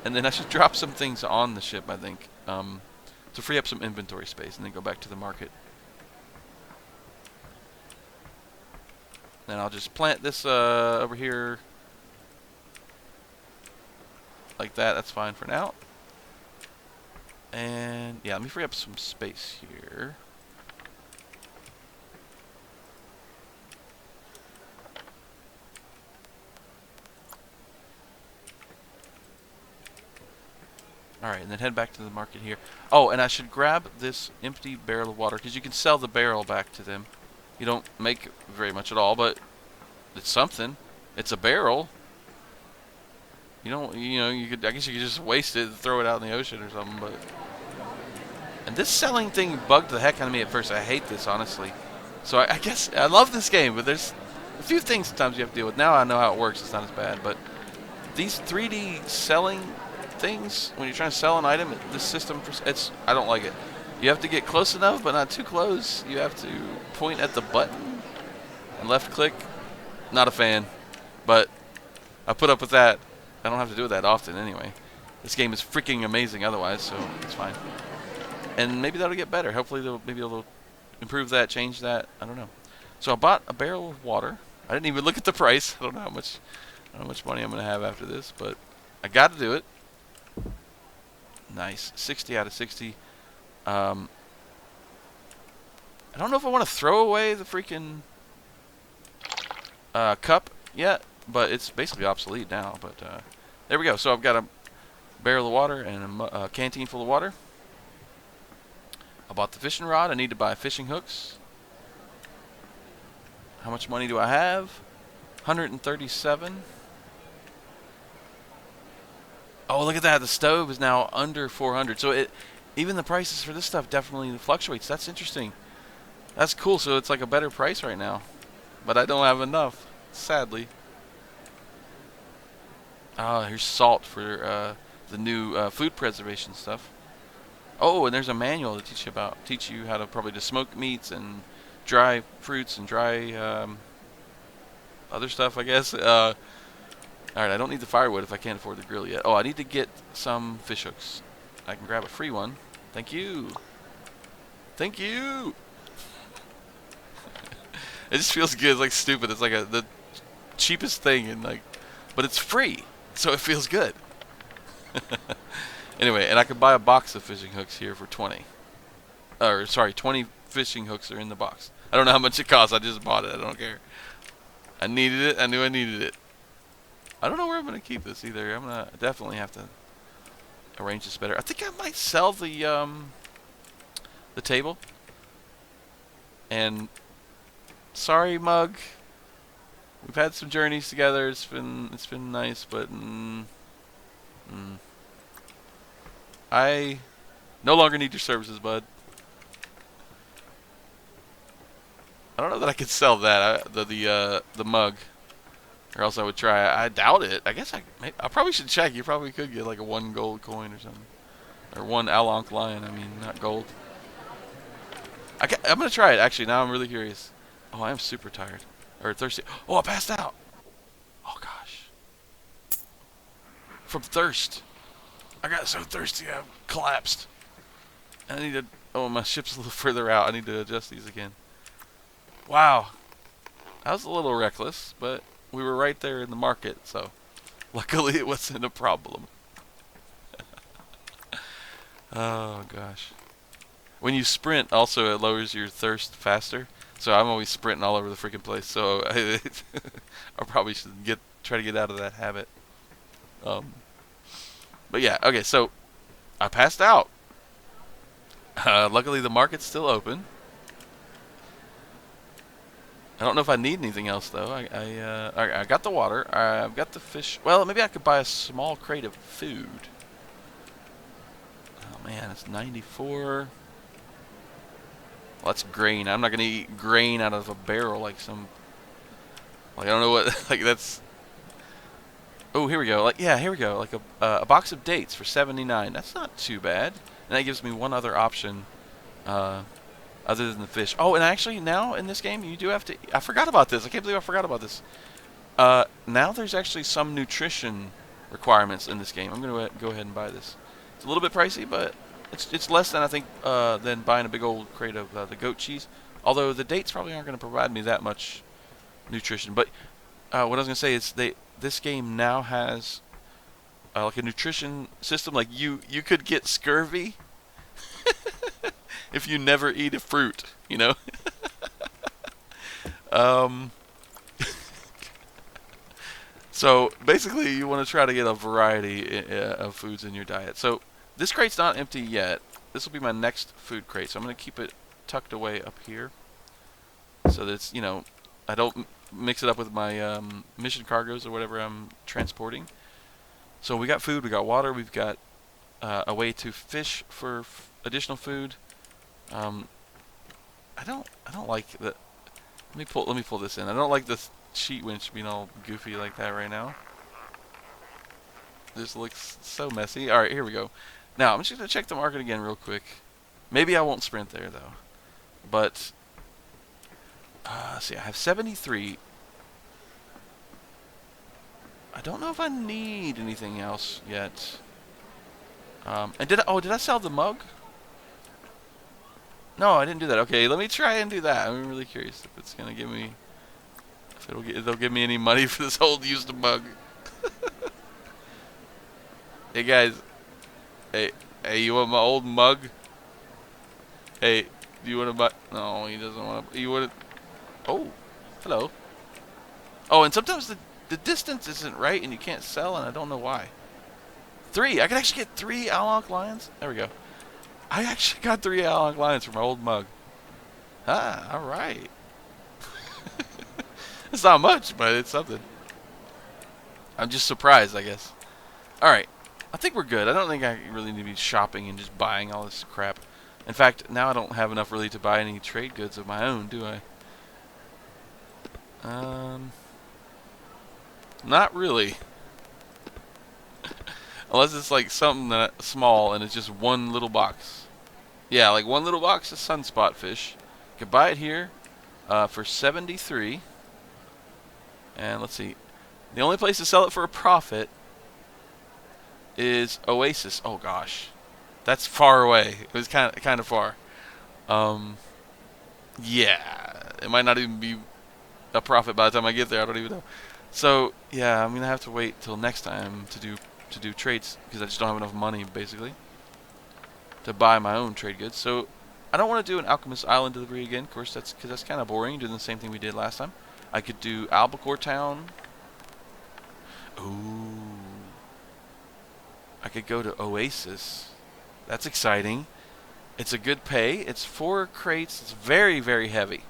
and then I should drop some things on the ship, I think, to free up some inventory space, and then go back to the market. Then I'll just plant this over here like that. That's fine for now. And yeah, let me free up some space here. Alright, and then head back to the market here. Oh, and I should grab this empty barrel of water, because you can sell the barrel back to them. You don't make very much at all, but it's something. It's a barrel. You don't, you could, I guess you could just waste it and throw it out in the ocean or something, but... And this selling thing bugged the heck out of me at first. I hate this, honestly. So I guess, I love this game, but there's a few things sometimes you have to deal with. Now I know how it works, it's not as bad, but these 3D selling things, when you're trying to sell an item, this system, I don't like it. You have to get close enough, but not too close. You have to point at the button and left click. Not a fan, but I put up with that. I don't have to do that often anyway. This game is freaking amazing otherwise, so it's fine. And maybe that'll get better. Hopefully they'll improve that, change that. I don't know. So I bought a barrel of water. I didn't even look at the price. I don't know how much money I'm gonna have after this, but I got to do it. Nice, 60 out of 60. I don't know if I want to throw away the freaking cup yet, but it's basically obsolete now. But there we go. So I've got a barrel of water and a canteen full of water. I bought the fishing rod. I need to buy fishing hooks. How much money do I have? 137. Oh, look at that. The stove is now under 400. So even the prices for this stuff definitely fluctuates. That's interesting. That's cool. So it's like a better price right now. But I don't have enough, sadly. Oh, here's salt for the new food preservation stuff. Oh, and there's a manual to teach you how to probably to smoke meats and dry fruits and dry other stuff, I guess. Alright, I don't need the firewood if I can't afford the grill yet. Oh, I need to get some fish hooks. I can grab a free one. Thank you. Thank you. It just feels good. It's like stupid. It's like the cheapest thing, and but it's free, so it feels good. Anyway, and I could buy a box of fishing hooks here for 20. Or sorry, 20 fishing hooks are in the box. I don't know how much it costs. I just bought it. I don't care. I needed it. I knew I needed it. I don't know where I'm going to keep this either. I'm going to definitely have to arrange this better. I think I might sell the table. And sorry, mug. We've had some journeys together. It's been nice, but I no longer need your services, bud. I don't know that I could sell that the mug. Or else I would try. I doubt it. I guess I probably should check. You probably could get like a 1 gold coin or something. Or 1 Alonk lion. I mean, not gold. I'm going to try it, actually. Now I'm really curious. Oh, I am super tired. Or thirsty. Oh, I passed out. Oh, gosh. From thirst. I got so thirsty I collapsed. I need to... Oh, my ship's a little further out. I need to adjust these again. Wow. That was a little reckless, but... We were right there in the market, so luckily it wasn't a problem. Oh, gosh. When you sprint, also, it lowers your thirst faster. So I'm always sprinting all over the freaking place. So I probably should try to get out of that habit. But yeah, okay, so I passed out. Luckily, the market's still open. I don't know if I need anything else though. I got the water. I've got the fish. Well, maybe I could buy a small crate of food. Oh man, it's 94. Well, that's grain. I'm not gonna eat grain out of a barrel like some. Like I don't know what. Like that's. Oh, here we go. Like yeah, here we go. Like a box of dates for 79. That's not too bad. And that gives me one other option. other than the fish. Oh, and actually now in this game you do have to. I forgot about this. I can't believe I forgot about this. Now there's actually some nutrition requirements in this game. I'm gonna go ahead and buy this. It's a little bit pricey, but it's less than I think than buying a big old crate of the goat cheese. Although the dates probably aren't going to provide me that much nutrition. But what I was going to say is this game now has like a nutrition system. Like you could get scurvy if you never eat a fruit. You know. um, So basically, you want to try to get a variety of foods in your diet. So this crate's not empty yet. This will be my next food crate. So I'm going to keep it tucked away up here, so that it's, I don't mix it up with my mission cargoes or whatever I'm transporting. So we got food, we got water, we've got a way to fish for additional food. I don't like the. Let me pull this in. I don't like this sheet winch being all goofy like that right now. This looks so messy. Alright, here we go. Now, I'm just going to check the market again real quick. Maybe I won't sprint there, though. But, see, I have 73. I don't know if I need anything else yet. And did I sell the mug? No, I didn't do that. Okay, let me try and do that. I'm really curious if it's going to give me... If they'll give me any money for this old used mug. Hey guys, hey, you want my old mug? Hey, do you want to buy? No, he doesn't want to. You want to? Oh, hello. Oh, and sometimes the distance isn't right, and you can't sell, and I don't know why. 3. I can actually get 3 Alonk lions. There we go. I actually got 3 Alonk lions for my old mug. Ah, all right. It's not much, but it's something. I'm just surprised, I guess. Alright. I think we're good. I don't think I really need to be shopping and just buying all this crap. In fact, now I don't have enough really to buy any trade goods of my own, do I? Not really. Unless it's like something that small and it's just one little box. Yeah, like one little box of sunspot fish. You can buy it here for 73. And let's see. The only place to sell it for a profit is Oasis. Oh gosh, that's far away. It was kind of far. Yeah, it might not even be a profit by the time I get there. I don't even know. So yeah, I'm gonna have to wait till next time to do trades because I just don't have enough money basically to buy my own trade goods. So I don't want to do an Alchemist Island delivery again. Of course, that's because that's kind of boring. Doing the same thing we did last time. I could do Albacore Town. Ooh. I could go to Oasis. That's exciting. It's a good pay. It's 4 crates. It's very, very heavy.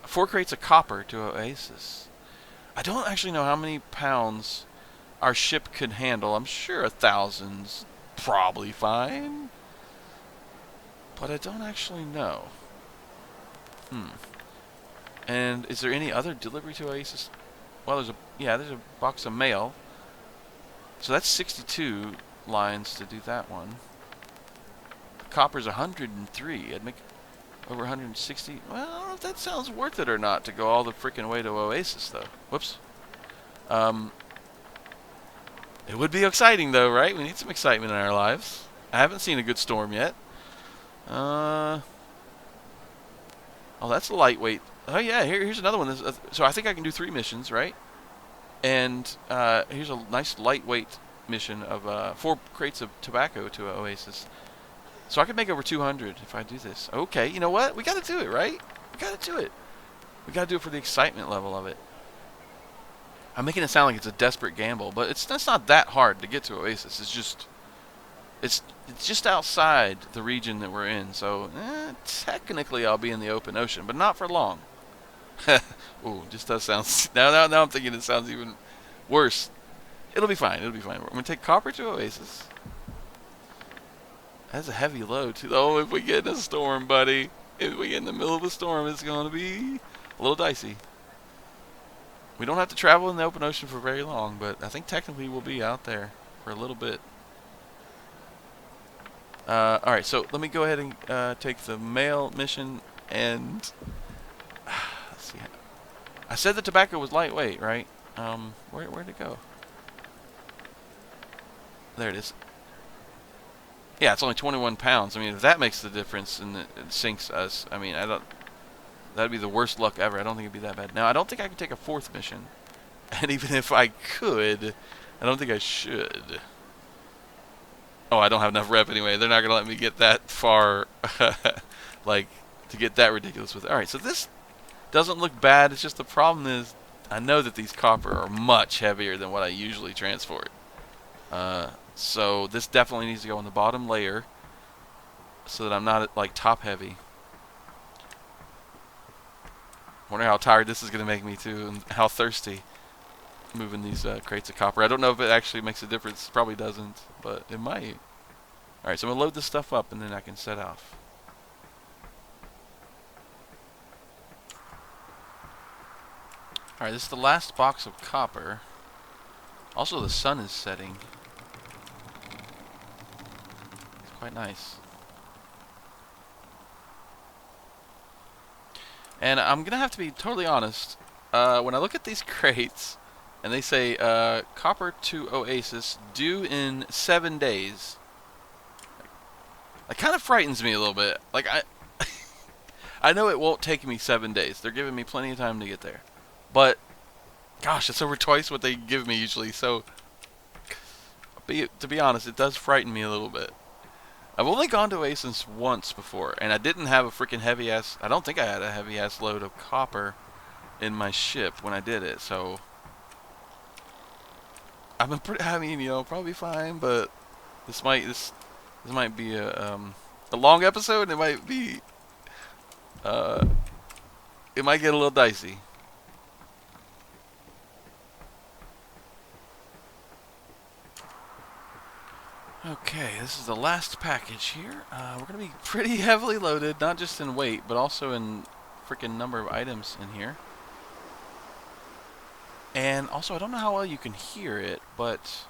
4 crates of copper to Oasis. I don't actually know how many pounds our ship could handle. I'm sure 1,000's probably fine. But I don't actually know. And is there any other delivery to Oasis? Well, there's a box of mail. So that's 62 lines to do that one. The copper's 103. I'd make over 160. Well, I don't know if that sounds worth it or not to go all the freaking way to Oasis, though. Whoops. It would be exciting, though, right? We need some excitement in our lives. I haven't seen a good storm yet. Oh, that's a lightweight. Oh, yeah, here's another one. So I think I can do 3 missions, right? And here's a nice lightweight mission of 4 crates of tobacco to Oasis. So I could make over 200 if I do this. Okay, you know what? We got to do it, right? We got to do it. We got to do it for the excitement level of it. I'm making it sound like it's a desperate gamble, but that's not that hard to get to Oasis. It's just outside the region that we're in. So technically I'll be in the open ocean, but not for long. Ooh, just does sound. Now I'm thinking it sounds even worse. It'll be fine. It'll be fine. We're gonna take copper to Oasis. That's a heavy load too. Oh, if we get in a storm, buddy. If we get in the middle of a storm, it's gonna be a little dicey. We don't have to travel in the open ocean for very long, but I think technically we'll be out there for a little bit. Alright, so let me go ahead and take the mail mission and... let's see. I said the tobacco was lightweight, right? Where'd it go? There it is. Yeah, it's only 21 pounds. I mean, if that makes the difference and it sinks us, I mean, I don't... That'd be the worst luck ever. I don't think it'd be that bad. Now, I don't think I could take a 4th mission. And even if I could, I don't think I should. Oh, I don't have enough rep anyway. They're not going to let me get that far, like, to get that ridiculous with it. Alright, so this doesn't look bad. It's just the problem is I know that these copper are much heavier than what I usually transport. So this definitely needs to go in the bottom layer so that I'm not, like, top heavy. Wonder how tired this is going to make me, too, and how thirsty moving these crates of copper. I don't know if it actually makes a difference. Probably doesn't, but it might. Alright, so I'm going to load this stuff up, and then I can set off. Alright, this is the last box of copper. Also, the sun is setting. It's quite nice. And I'm going to have to be totally honest. When I look at these crates, and they say, copper to Oasis, due in 7 days. It kind of frightens me a little bit. Like, I know it won't take me 7 days. They're giving me plenty of time to get there. But, gosh, it's over twice what they give me usually. So, to be honest, it does frighten me a little bit. I've only gone to Oasis once before, and I didn't have a freaking heavy-ass... I don't think I had a heavy-ass load of copper in my ship when I did it, so... I mean, you know, probably fine, but this might be a long episode. It might be it might get a little dicey. Okay, this is the last package here. We're gonna be pretty heavily loaded, not just in weight, but also in freaking number of items in here. And also, I don't know how well you can hear it, but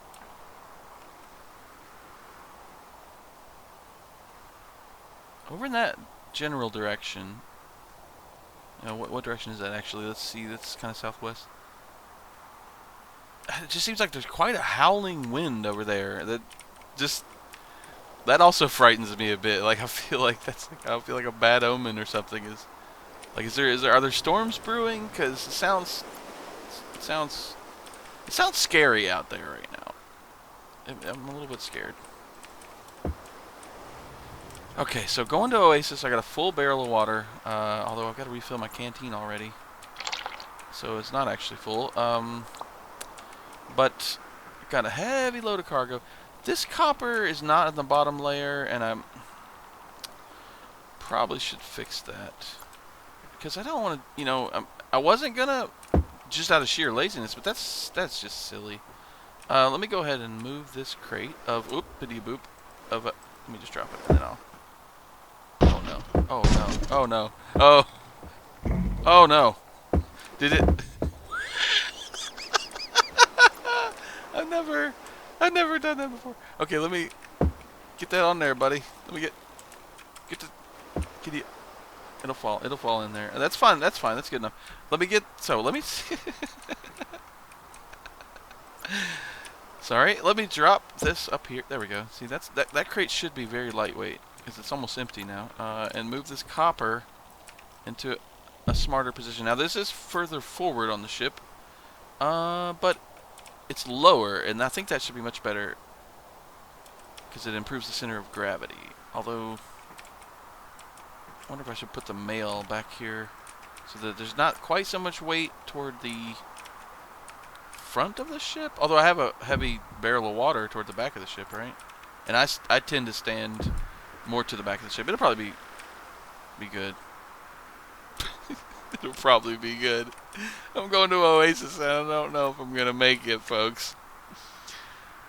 over in that general direction, what direction is that actually? Let's see, that's kind of southwest. It just seems like there's quite a howling wind over there. That also frightens me a bit. Like, I feel like I feel like a bad omen or something. Are there storms brewing? Because it sounds scary out there right now. I'm a little bit scared. Okay, so going to Oasis, I got a full barrel of water. Although I've got to refill my canteen already, so it's not actually full. But got a heavy load of cargo. This copper is not in the bottom layer, and I probably should fix that because I don't want to. You know, I wasn't gonna. Just out of sheer laziness, but that's just silly. Let me go ahead and move this crate of oop-pity-boop of let me just drop it and then I'll... Oh no. Oh no. Oh no. Oh. Oh no. Did it... I've never done that before. Okay, let me get that on there, buddy. Let me get it. It'll fall in there. That's fine. That's fine. That's good enough. Let me see. Sorry. Let me drop this up here. There we go. See, that crate should be very lightweight because it's almost empty now. And move this copper into a smarter position. Now this is further forward on the ship, but it's lower, and I think that should be much better because it improves the center of gravity. Although, I wonder if I should put the mail back here so that there's not quite so much weight toward the front of the ship. Although I have a heavy barrel of water toward the back of the ship, right? And I tend to stand more to the back of the ship. It'll probably be good. It'll probably be good. I'm going to Oasis and I don't know if I'm going to make it, folks.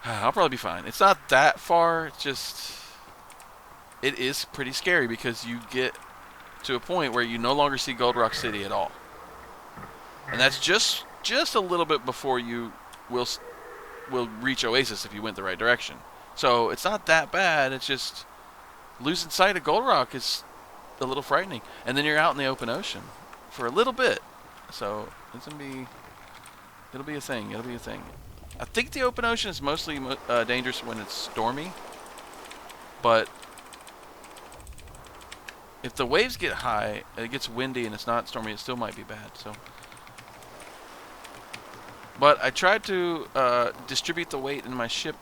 I'll probably be fine. It's not that far. It's just... It is pretty scary because you get to a point where you no longer see Gold Rock City at all. And that's just a little bit before you will reach Oasis if you went the right direction. So it's not that bad. It's just losing sight of Gold Rock is a little frightening. And then you're out in the open ocean for a little bit. So it's gonna be, it'll be a thing. It'll be a thing. I think the open ocean is mostly dangerous when it's stormy. But if the waves get high, it gets windy and it's not stormy, it still might be bad. So, but I tried to distribute the weight in my ship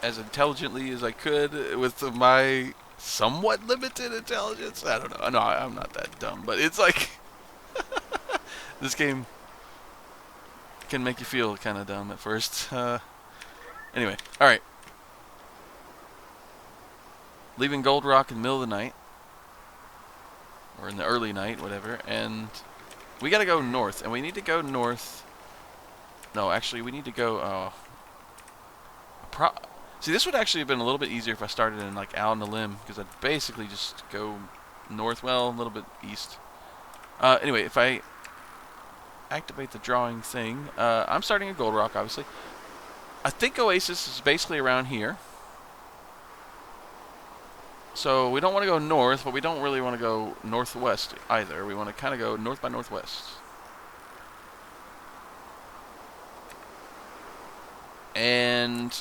as intelligently as I could with my somewhat limited intelligence. I don't know. No, I'm not that dumb, but it's like this game can make you feel kind of dumb at first. Anyway, all right. Leaving Gold Rock in the middle of the night, or in the early night, whatever, and we gotta go north, and we need to go north. No, actually, we need to go. See, this would actually have been a little bit easier if I started in like out on the limb, because I'd basically just go north, well, a little bit east. Anyway, if I activate the drawing thing, I'm starting at Gold Rock, obviously. I think Oasis is basically around here. So we don't want to go north, but we don't really want to go northwest either. We want to kind of go north by northwest. And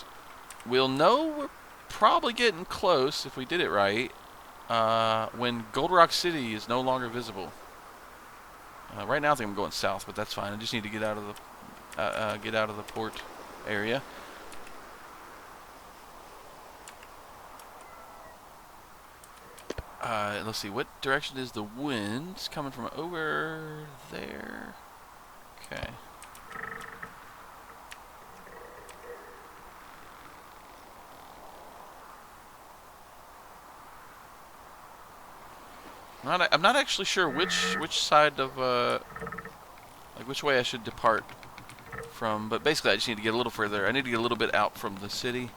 we'll know we're probably getting close, if we did it right, when Gold Rock City is no longer visible. Right now I think I'm going south, but that's fine. I just need to get out of the port area. Let's see, what direction is the wind? It's coming from over there. Okay. I'm not actually sure which side of like which way I should depart from, but basically I just need to get a little further. I need to get a little bit out from the city,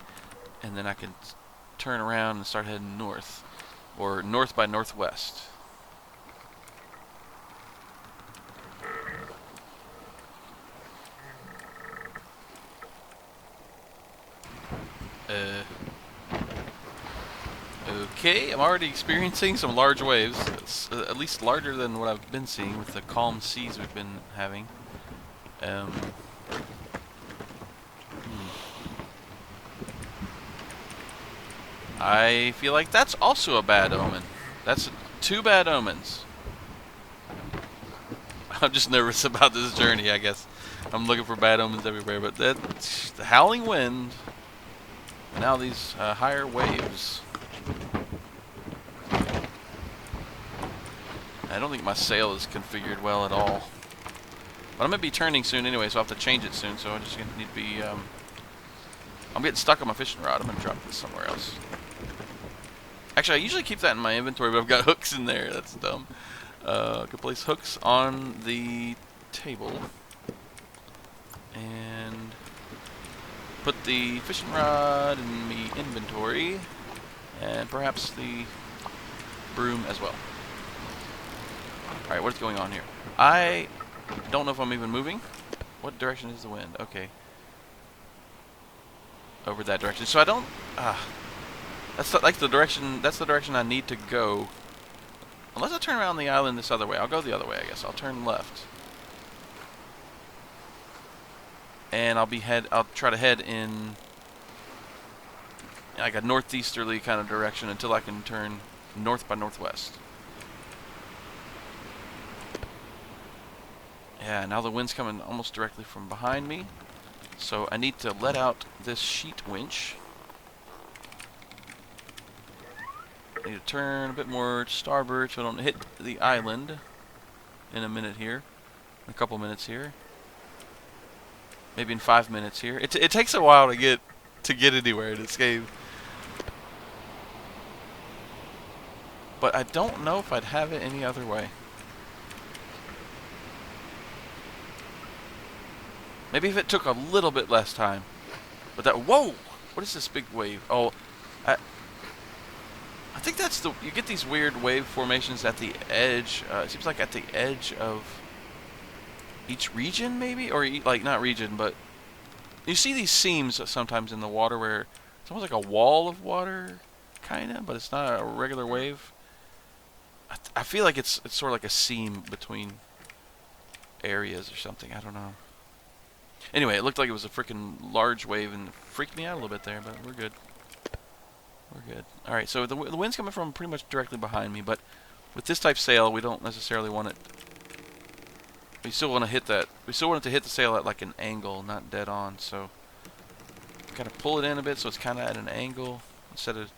and then I can turn around and start heading north. Or north by northwest. Okay, I'm already experiencing some large waves. It's, at least larger than what I've been seeing with the calm seas we've been having. I feel like that's also a bad omen. That's two bad omens. I'm just nervous about this journey, I guess. I'm looking for bad omens everywhere, but that's the howling wind. Now these higher waves. I don't think my sail is configured well at all. But I'm going to be turning soon anyway, so I'll have to change it soon. So I just need to be... I'm getting stuck on my fishing rod. I'm going to drop this somewhere else. Actually, I usually keep that in my inventory, but I've got hooks in there. That's dumb. I could place hooks on the table. And put the fishing rod in the inventory. And perhaps the broom as well. Alright, what's going on here? I don't know if I'm even moving. What direction is the wind? Okay. Over that direction. So I don't... That's the direction I need to go. Unless I turn around the island this other way. I'll go the other way, I guess. I'll turn left. And I'll try to head in like a northeasterly kind of direction until I can turn north by northwest. Yeah, now the wind's coming almost directly from behind me. So I need to let out this sheet winch. I need to turn a bit more starboard so I don't hit the island in a minute here. In a couple minutes here. Maybe in 5 minutes here. It takes a while to get anywhere in this game. But I don't know if I'd have it any other way. Maybe if it took a little bit less time. But that... Whoa! What is this big wave? Oh, I think that's the... You get these weird wave formations at the edge. It seems like at the edge of each region, maybe? Or, like, not region, but... You see these seams sometimes in the water where It's almost like a wall of water, kind of, but it's not a regular wave. I feel like it's sort of like a seam between areas or something. I don't know. Anyway, it looked like it was a freaking large wave and it freaked me out a little bit there, but we're good. We're good. All right, so the wind's coming from pretty much directly behind me, but with this type sail, we don't necessarily want it. We still want to hit that. We still want it to hit the sail at like an angle, not dead on. So kind of pull it in a bit so it's kind of at an angle instead of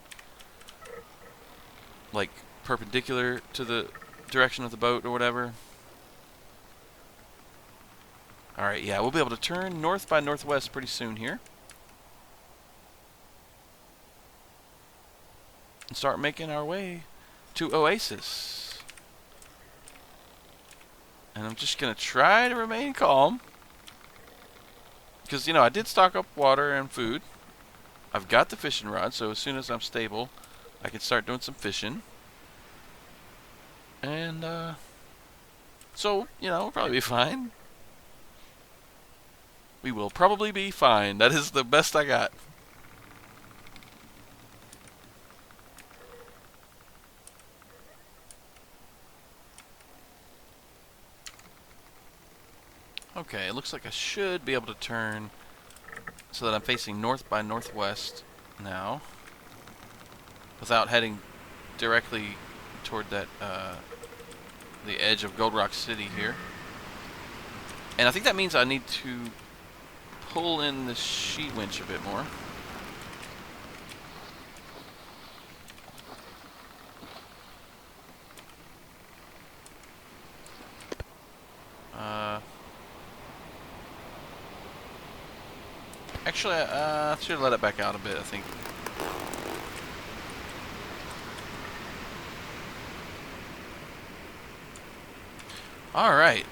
like perpendicular to the direction of the boat or whatever. Alright, yeah, we'll be able to turn north by northwest pretty soon here. And start making our way to Oasis. And I'm just going to try to remain calm. Because, you know, I did stock up water and food. I've got the fishing rod, so as soon as I'm stable, I can start doing some fishing. And, so, you know, we'll probably be fine. We will probably be fine. That is the best I got. Okay, it looks like I should be able to turn so that I'm facing north by northwest now without heading directly toward that the edge of Gold Rock City here. And I think that means I need to pull in the sheet winch a bit more. Actually, I should let it back out a bit, I think. Alright.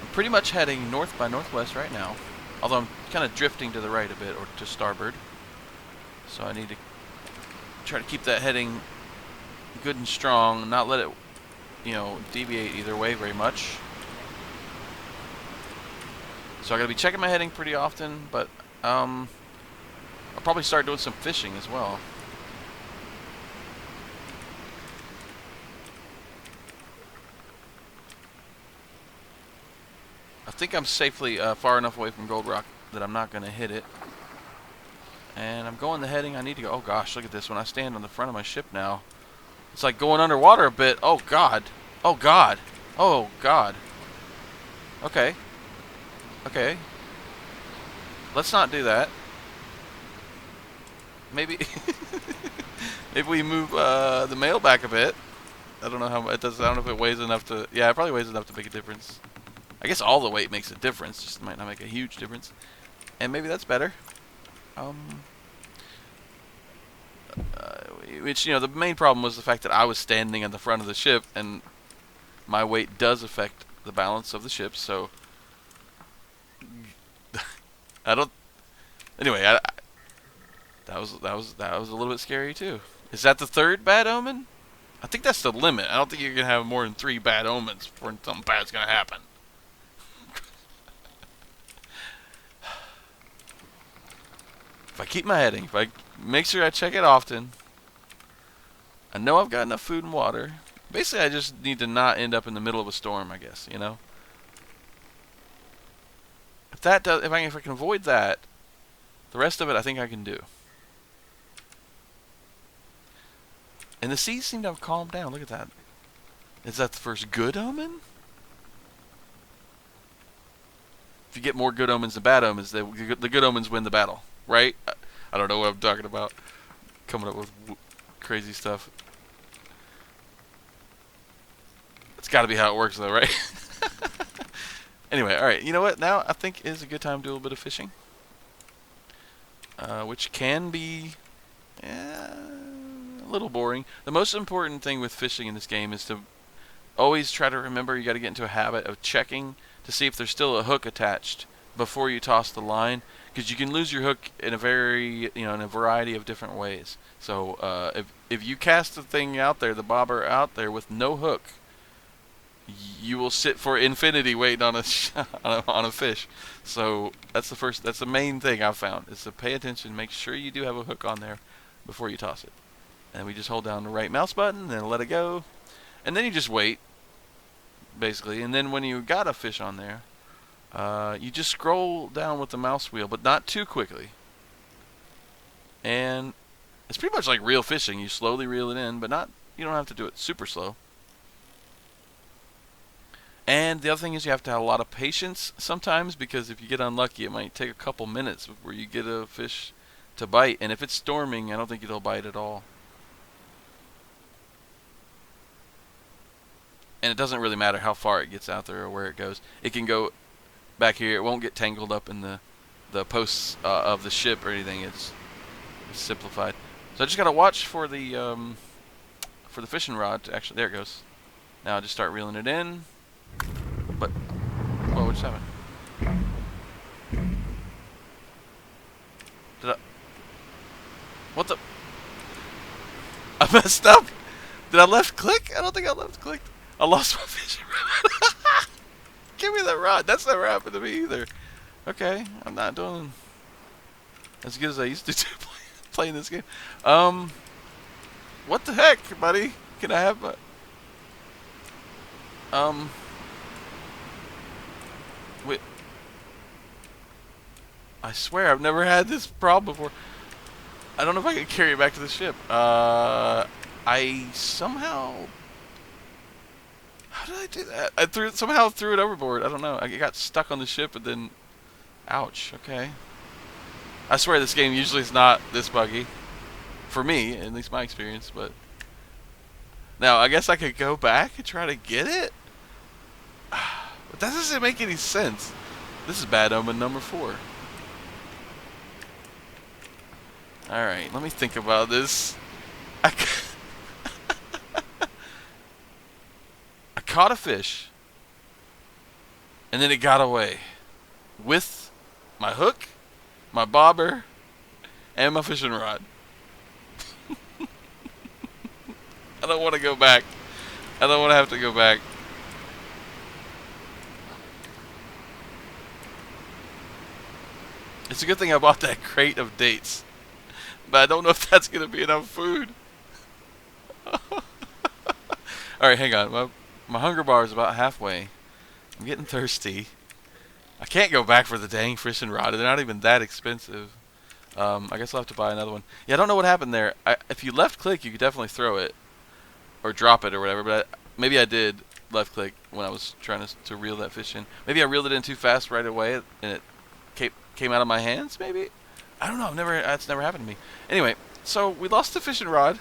I'm pretty much heading north by northwest right now. Although I'm kind of drifting to the right a bit, or to starboard. So I need to try to keep that heading good and strong, not let it, you know, deviate either way very much. So I gotta be checking my heading pretty often, but I'll probably start doing some fishing as well. I think I'm safely far enough away from Gold Rock that I'm not gonna hit it. And I'm going the heading I need to go. Oh gosh, look at this. When I stand on the front of my ship now, it's like going underwater a bit. Oh god. Oh god. Oh god. Okay. Okay. Let's not do that. Maybe maybe we move the mail back a bit. I don't know how it does. I don't know if it weighs enough to. Yeah, it probably weighs enough to make a difference. I guess all the weight makes a difference. Just might not make a huge difference. And maybe that's better. Which, you know, the main problem was the fact that I was standing at the front of the ship, and my weight does affect the balance of the ship. So I don't. Anyway, that was a little bit scary too. Is that the third bad omen? I think that's the limit. I don't think you're gonna have more than 3 bad omens before something bad's gonna happen. If I keep my heading, if I make sure I check it often, I know I've got enough food and water. Basically, I just need to not end up in the middle of a storm, I guess, you know? If I can avoid that, the rest of it I think I can do. And the seas seem to have calmed down. Look at that. Is that the first good omen? If you get more good omens than bad omens, the good omens win the battle, right? I don't know what I'm talking about. Coming up with crazy stuff. It's got to be how it works, though, right? Anyway, all right. You know what? Now I think is a good time to do a little bit of fishing, which can be a little boring. The most important thing with fishing in this game is to always try to remember you got to get into a habit of checking to see if there's still a hook attached before you toss the line, because you can lose your hook in a in a variety of different ways. So if you cast the thing out there, the bobber out there with no hook, you will sit for infinity waiting on a on a fish. So that's the main thing I've found is to pay attention, make sure you do have a hook on there before you toss it. And we just hold down the right mouse button and let it go, and then you just wait, basically. And then when you got a fish on there, you just scroll down with the mouse wheel, but not too quickly. And it's pretty much like real fishing. You slowly reel it in, but you don't have to do it super slow. And the other thing is you have to have a lot of patience sometimes, because if you get unlucky, it might take a couple minutes before you get a fish to bite. And if it's storming, I don't think it'll bite at all. And it doesn't really matter how far it gets out there or where it goes. It can go back here. It won't get tangled up in the posts of the ship or anything. It's simplified. So I just gotta watch for the fishing rod to actually. There it goes. Now I just start reeling it in. But whoa, what just happened? What the? I messed up. Did I left click? I don't think I left clicked. I lost my fishing rod. Give me that rod. That's never happened to me either. Okay, I'm not doing as good as I used to do playing this game. What the heck, buddy? Can I have my... Wait. I swear I've never had this problem before. I don't know if I can carry it back to the ship. I somehow... How did I do that? I somehow threw it overboard. I don't know. I got stuck on the ship and then... Ouch. Okay. I swear this game usually is not this buggy. For me, at least my experience, but... Now, I guess I could go back and try to get it? But that doesn't make any sense. This is bad omen number 4. Alright, let me think about this. I caught a fish, and then it got away with my hook, my bobber, and my fishing rod. I don't want to go back. I don't want to have to go back. It's a good thing I bought that crate of dates, but I don't know if that's going to be enough food. Alright, hang on. My hunger bar is about halfway. I'm getting thirsty. I can't go back for the dang fishing rod. They're not even that expensive. I guess I'll have to buy another one. Yeah, I don't know what happened there. If you left click, you could definitely throw it. Or drop it or whatever. But maybe I did left click when I was trying to reel that fish in. Maybe I reeled it in too fast right away and it came out of my hands, maybe? I don't know. That's never happened to me. Anyway, so we lost the fishing rod.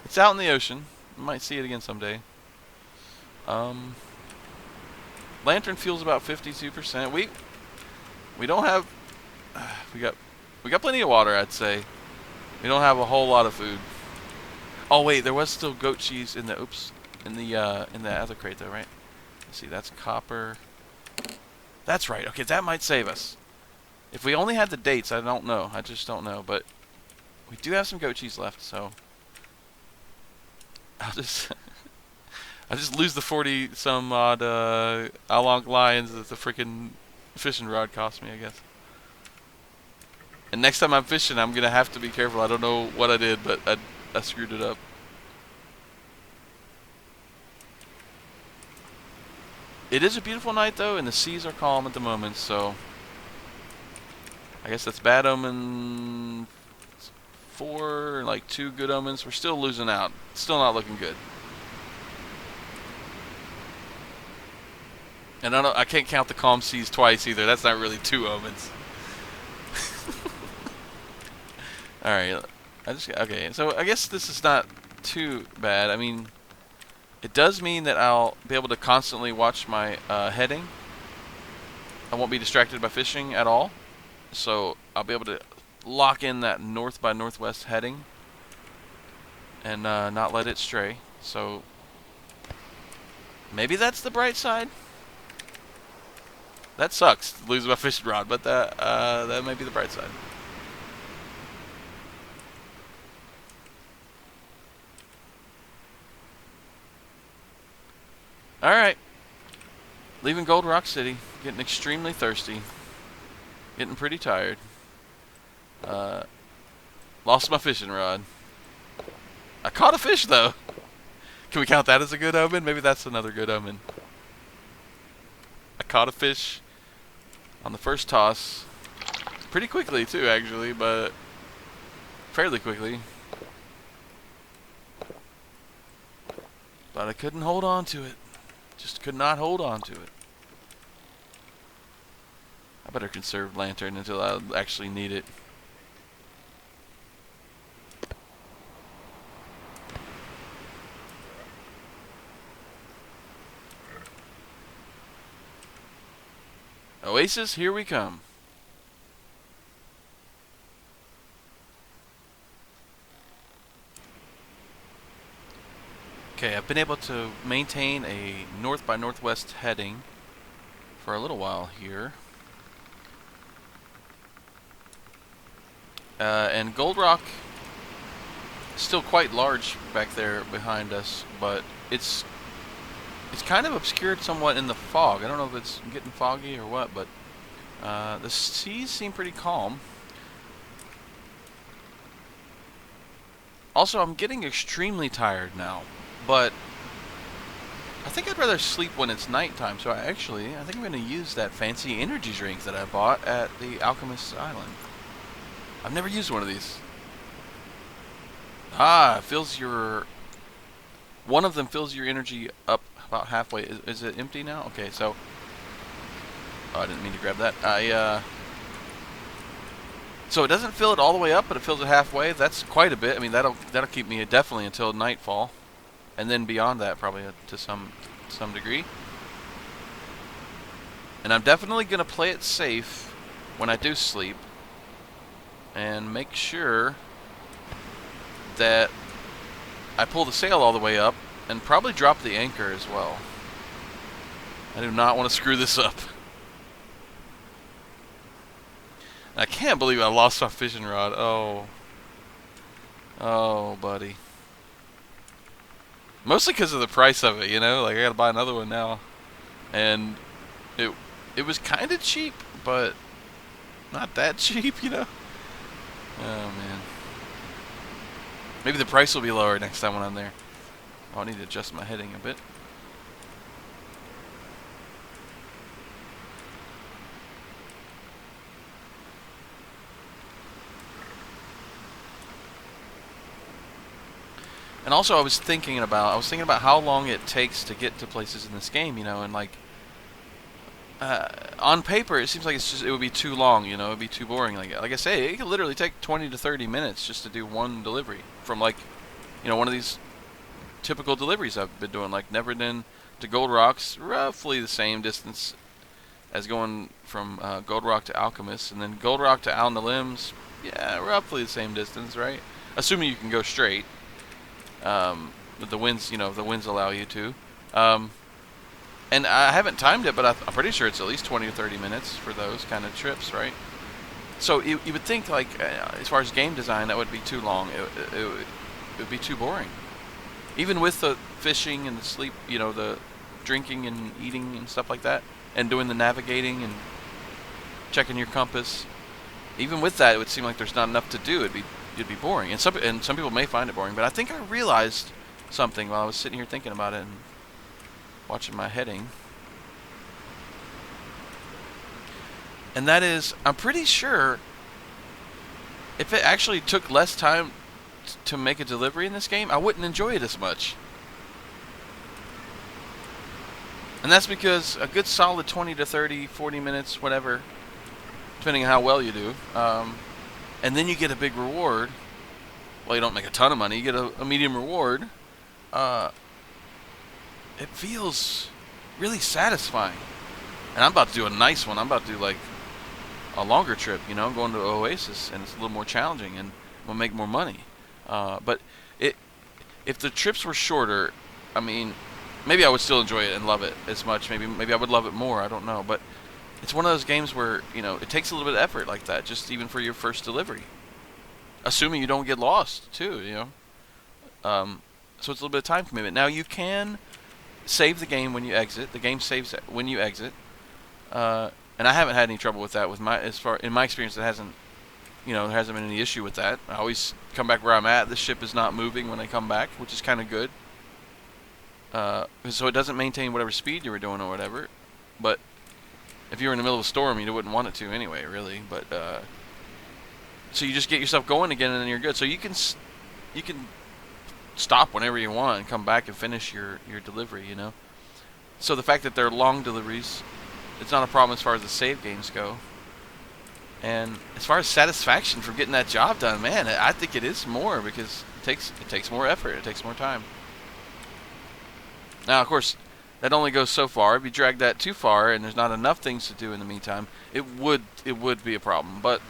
It's out in the ocean. We might see it again someday. Lantern fuel's about 52%. We don't have we got plenty of water, I'd say. We don't have a whole lot of food. Oh wait, there was still goat cheese in the other crate though, right? Let's see, that's copper. That's right. Okay, that might save us. If we only had the dates, I don't know. I just don't know, but we do have some goat cheese left, so I'll just lose the 40 some odd along lines that the freaking fishing rod cost me, I guess. And next time I'm fishing, I'm gonna have to be careful. I don't know what I did, but I screwed it up. It is a beautiful night though, and the seas are calm at the moment, so I guess that's bad omen 4, like 2 good omens. We're still losing out. Still not looking good. And I can't count the calm seas twice either. That's not really 2 omens. Alright, okay, so I guess this is not too bad. I mean, it does mean that I'll be able to constantly watch my heading. I won't be distracted by fishing at all. So I'll be able to lock in that north by northwest heading and not let it stray. So maybe that's the bright side. That sucks, losing my fishing rod, but that may be the bright side. Alright. Leaving Gold Rock City. Getting extremely thirsty. Getting pretty tired. Lost my fishing rod. I caught a fish, though. Can we count that as a good omen? Maybe that's another good omen. I caught a fish on the first toss. Pretty quickly, too, actually, but fairly quickly. But I couldn't hold on to it. Just could not hold on to it. I better conserve lantern until I actually need it. Oasis, here we come. Okay, I've been able to maintain a north by northwest heading for a little while here. And Gold Rock is still quite large back there behind us, but it's kind of obscured somewhat in the fog. I don't know if it's getting foggy or what, but the seas seem pretty calm. Also, I'm getting extremely tired now, but I think I'd rather sleep when it's nighttime, so I think I'm going to use that fancy energy drink that I bought at the Alchemist's Island. I've never used one of these. Ah, it fills your... One of them fills your energy up about halfway. Is it empty now? Okay, so... Oh, I didn't mean to grab that. So it doesn't fill it all the way up, but it fills it halfway. That's quite a bit. I mean, that'll keep me definitely until nightfall. And then beyond that, probably to some degree. And I'm definitely going to play it safe when I do sleep. And make sure that I pull the sail all the way up and probably drop the anchor as well. I do not want to screw this up. I can't believe I lost my fishing rod. Oh, buddy. Mostly because of the price of it, you know? Like, I gotta buy another one now. And it was kind of cheap, but not that cheap, you know? Oh, man. Maybe the price will be lower next time when I'm there. Oh, I need to adjust my heading a bit. And also, I was thinking about how long it takes to get to places in this game, you know, and like on paper, it seems like it would be too long, you know, it'd be too boring. Like I say, it could literally take 20 to 30 minutes just to do one delivery from, like, you know, one of these typical deliveries I've been doing, like Neverden to Gold Rock's roughly the same distance as going from Gold Rock to Alchemist, and then Gold Rock to Al Nalim's, yeah, roughly the same distance, right? Assuming you can go straight. But the winds, you know, the winds allow you to. And I haven't timed it, but I'm pretty sure it's at least 20 or 30 minutes for those kind of trips, right? So you would think, like, as far as game design, that would be too long. It would be too boring. Even with the fishing and the sleep, you know, the drinking and eating and stuff like that, and doing the navigating and checking your compass. Even with that, it would seem like there's not enough to do. It'd be boring, and some people may find it boring. But I think I realized something while I was sitting here thinking about it and watching my heading, and that is, I'm pretty sure if it actually took less time to make a delivery in this game, I wouldn't enjoy it as much. And that's because a good solid 20 to 30, 40 minutes, whatever, depending on how well you do, and then you get a big reward. Well, you don't make a ton of money, you get a medium reward. It feels really satisfying. And I'm about to do a nice one. I'm about to do, like, a longer trip, you know. I'm going to Oasis, and it's a little more challenging, and I'm going to make more money. But if the trips were shorter, I mean, maybe I would still enjoy it and love it as much. Maybe I would love it more. I don't know. But it's one of those games where, you know, it takes a little bit of effort like that, just even for your first delivery. Assuming you don't get lost, too, you know. So it's a little bit of time commitment. Now, you can save the game when you exit. The game saves when you exit. And I haven't had any trouble with that. In my experience, it hasn't. There hasn't been any issue with that. I always come back where I'm at. The ship is not moving when I come back, which is kind of good. So it doesn't maintain whatever speed you were doing or whatever. But if you were in the middle of a storm, you wouldn't want it to anyway, really. But so you just get yourself going again, and then you're good. So you can stop whenever you want and come back and finish your delivery. So the fact that they're long deliveries, it's not a problem as far as the save games go. And as far as satisfaction from getting that job done, man, I think it is more, because it takes more effort, it takes more time. Now, of course, that only goes so far. If you drag that too far and there's not enough things to do in the meantime, it would be a problem. But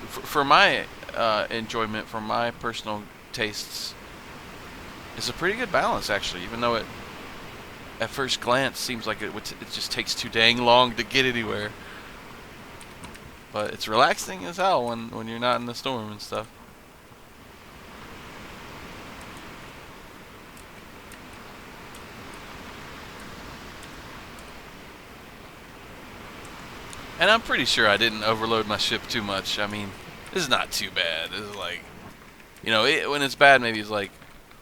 for my enjoyment, for my personal tastes, it's a pretty good balance, actually, even though it at first glance seems like it just takes too dang long to get anywhere. But it's relaxing as hell when you're not in the storm and stuff. And I'm pretty sure I didn't overload my ship too much. I mean, this is not too bad. This is like, when it's bad, maybe it's like,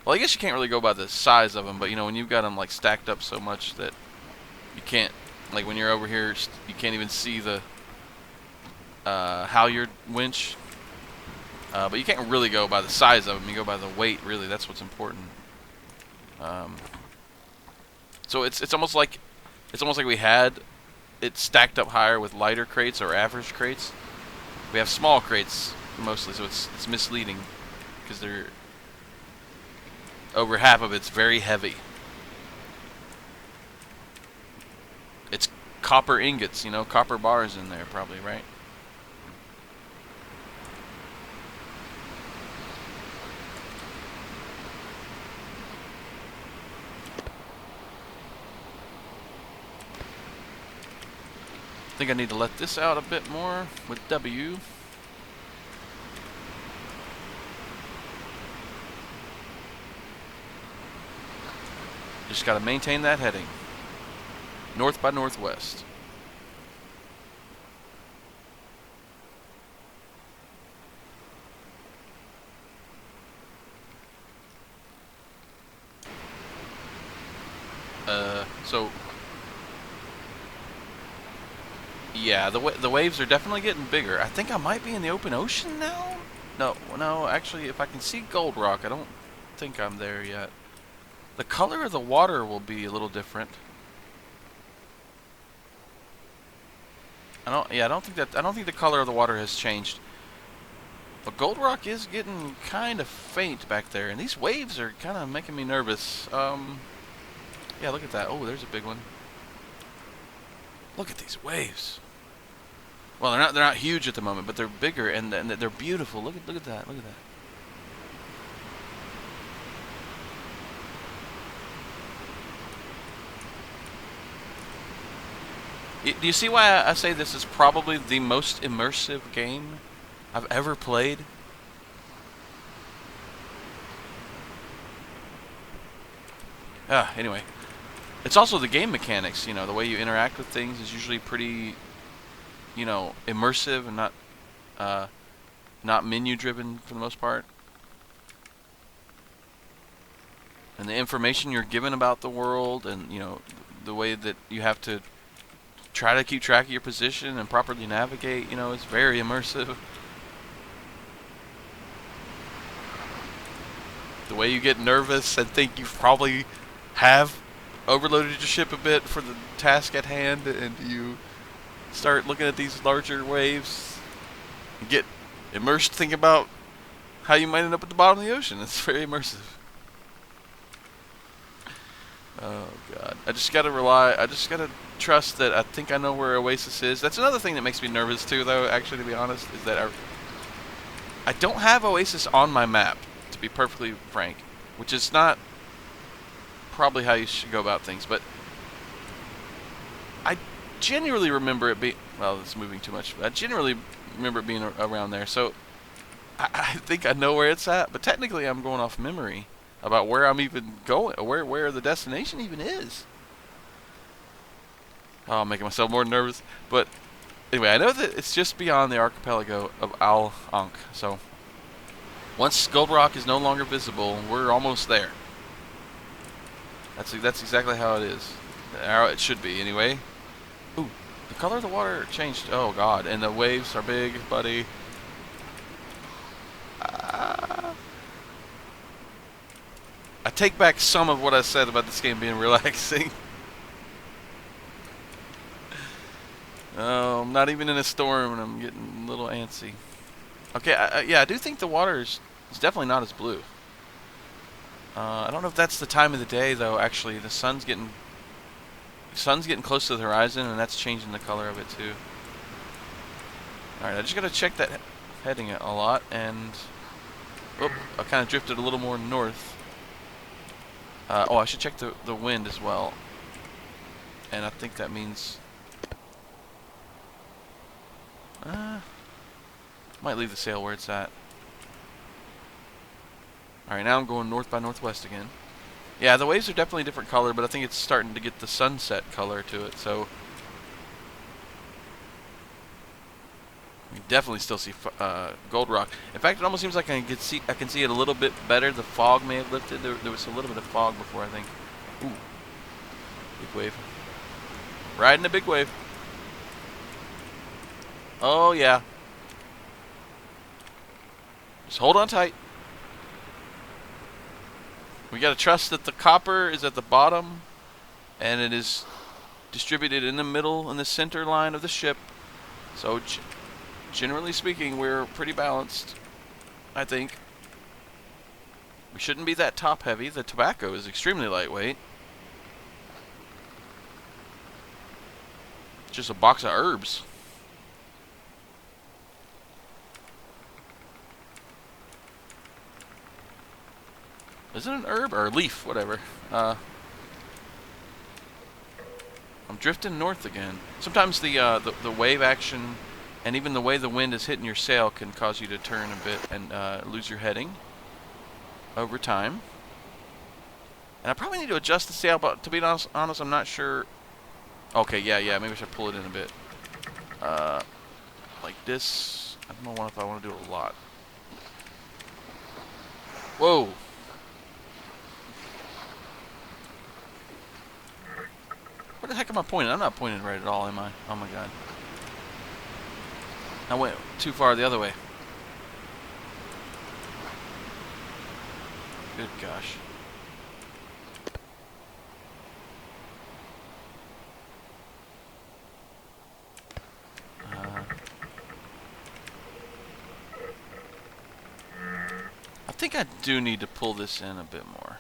well, I guess you can't really go by the size of them, but when you've got them like stacked up so much that you can't, like when you're over here, you can't even see the halyard winch. But you can't really go by the size of them. You go by the weight, really. That's what's important. So it's almost like we had it stacked up higher with lighter crates or average crates. We have small crates mostly, so it's misleading, because they're over half of it's very heavy. It's copper ingots, copper bars in there probably, right? I think I need to let this out a bit more with W. Just got to maintain that heading. North by northwest. So yeah, the waves are definitely getting bigger. I think I might be in the open ocean now. No, actually, if I can see Gold Rock, I don't think I'm there yet. The color of the water will be a little different. I don't think the color of the water has changed. But Gold Rock is getting kind of faint back there, and these waves are kind of making me nervous. Yeah, look at that. Oh, there's a big one. Look at these waves. Well, they're not huge at the moment, but they're bigger, and they're beautiful. Look at that. Look at that. Do you see why I say this is probably the most immersive game I've ever played? Anyway. It's also the game mechanics, the way you interact with things is usually pretty, immersive and not menu-driven for the most part. And the information you're given about the world, and, the way that you have to try to keep track of your position and properly navigate, it's very immersive. The way you get nervous and think you probably have overloaded your ship a bit for the task at hand, and you start looking at these larger waves and get immersed thinking about how you might end up at the bottom of the ocean. It's very immersive. Oh god. I just gotta trust that I think I know where Oasis is. That's another thing that makes me nervous too, though, actually, to be honest, is that I don't have Oasis on my map, to be perfectly frank, which is not probably how you should go about things, but I genuinely remember it being, well, it's moving too much, but I genuinely remember it being around there, so I think I know where it's at, but technically I'm going off memory. about where I'm even going, where the destination even is. Oh, I'm making myself more nervous. But anyway, I know that it's just beyond the archipelago of Al Ankh. So once Gold Rock is no longer visible, we're almost there. That's exactly how it is. How it should be, anyway. Ooh, the color of the water changed. Oh God, and the waves are big, buddy. I take back some of what I said about this game being relaxing. Oh, I'm not even in a storm, and I'm getting a little antsy. Okay, yeah, I do think the water is definitely not as blue. I don't know if that's the time of the day, though. Actually, the sun's getting close to the horizon, and that's changing the color of it too. All right, I just gotta check that heading a lot, and oh, I kind of drifted a little more north. Oh, I should check the wind as well, and I think that means might leave the sail where it's at. Alright, now I'm going north by northwest again. Yeah, the waves are definitely a different color, but I think it's starting to get the sunset color to it, so you definitely still see Gold Rock. In fact, it almost seems like I can see it a little bit better. The fog may have lifted. There was a little bit of fog before, I think. Ooh, big wave. Riding a big wave. Oh yeah. Just hold on tight. We gotta trust that the copper is at the bottom, and it is distributed in the middle, in the center line of the ship. So, generally speaking, we're pretty balanced, I think. We shouldn't be that top heavy. The tobacco is extremely lightweight. Just a box of herbs. Is it an herb or a leaf? Whatever. I'm drifting north again. Sometimes the wave action and even the way the wind is hitting your sail can cause you to turn a bit and lose your heading over time. And I probably need to adjust the sail, but to be honest, I'm not sure. Okay, yeah, maybe I should pull it in a bit. Like this. I don't know if I want to do it a lot. Whoa. Where the heck am I pointing? I'm not pointing right at all, am I? Oh my god. I went too far the other way. Good gosh. I think I do need to pull this in a bit more.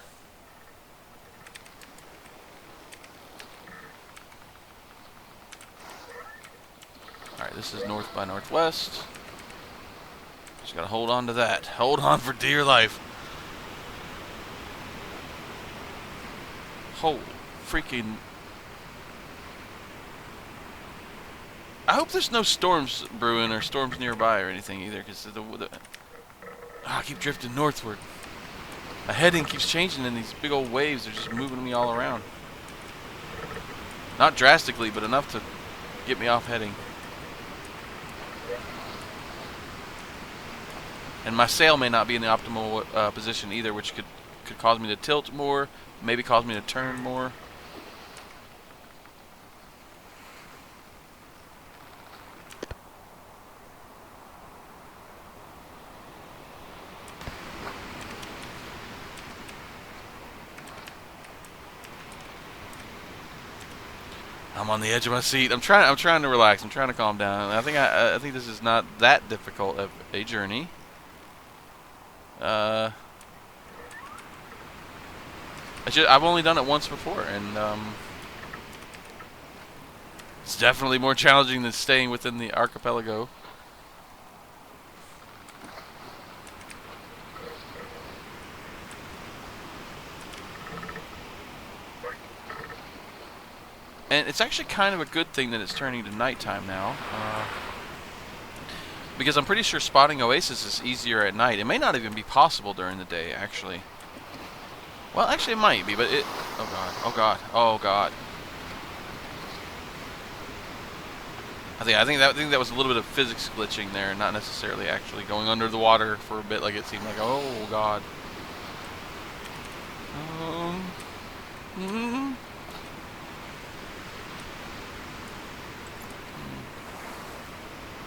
Alright, this is north by northwest. Just gotta hold on to that. Hold on for dear life. Holy freaking... I hope there's no storms brewing or storms nearby or anything either, because I keep drifting northward. My heading keeps changing and these big old waves are just moving me all around. Not drastically, but enough to get me off heading. And my sail may not be in the optimal position either, which could cause me to tilt more, maybe cause me to turn more. I'm on the edge of my seat. I'm trying to relax. I'm trying to calm down. I think this is not that difficult of a journey. I've only done it once before, and it's definitely more challenging than staying within the archipelago. And it's actually kind of a good thing that it's turning to nighttime now. Because I'm pretty sure spotting Oasis is easier at night. It may not even be possible during the day, actually. Well, actually, it might be, but it. Oh god! Oh god! Oh god! I think that was a little bit of physics glitching there, not necessarily actually going under the water for a bit, like it seemed like. Oh god! Mm,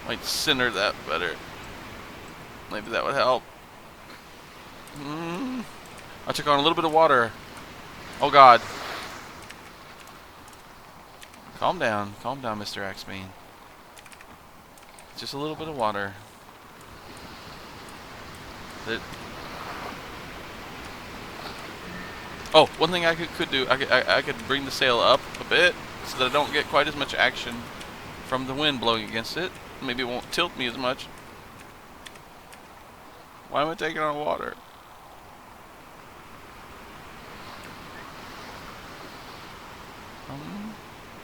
might center that better. Maybe that would help. I took on a little bit of water. Oh god! Calm down, Mr. Axebean. Just a little bit of water. Oh, one thing I could do, I could bring the sail up a bit so that I don't get quite as much action from the wind blowing against it. Maybe it won't tilt me as much. Why am I taking on water?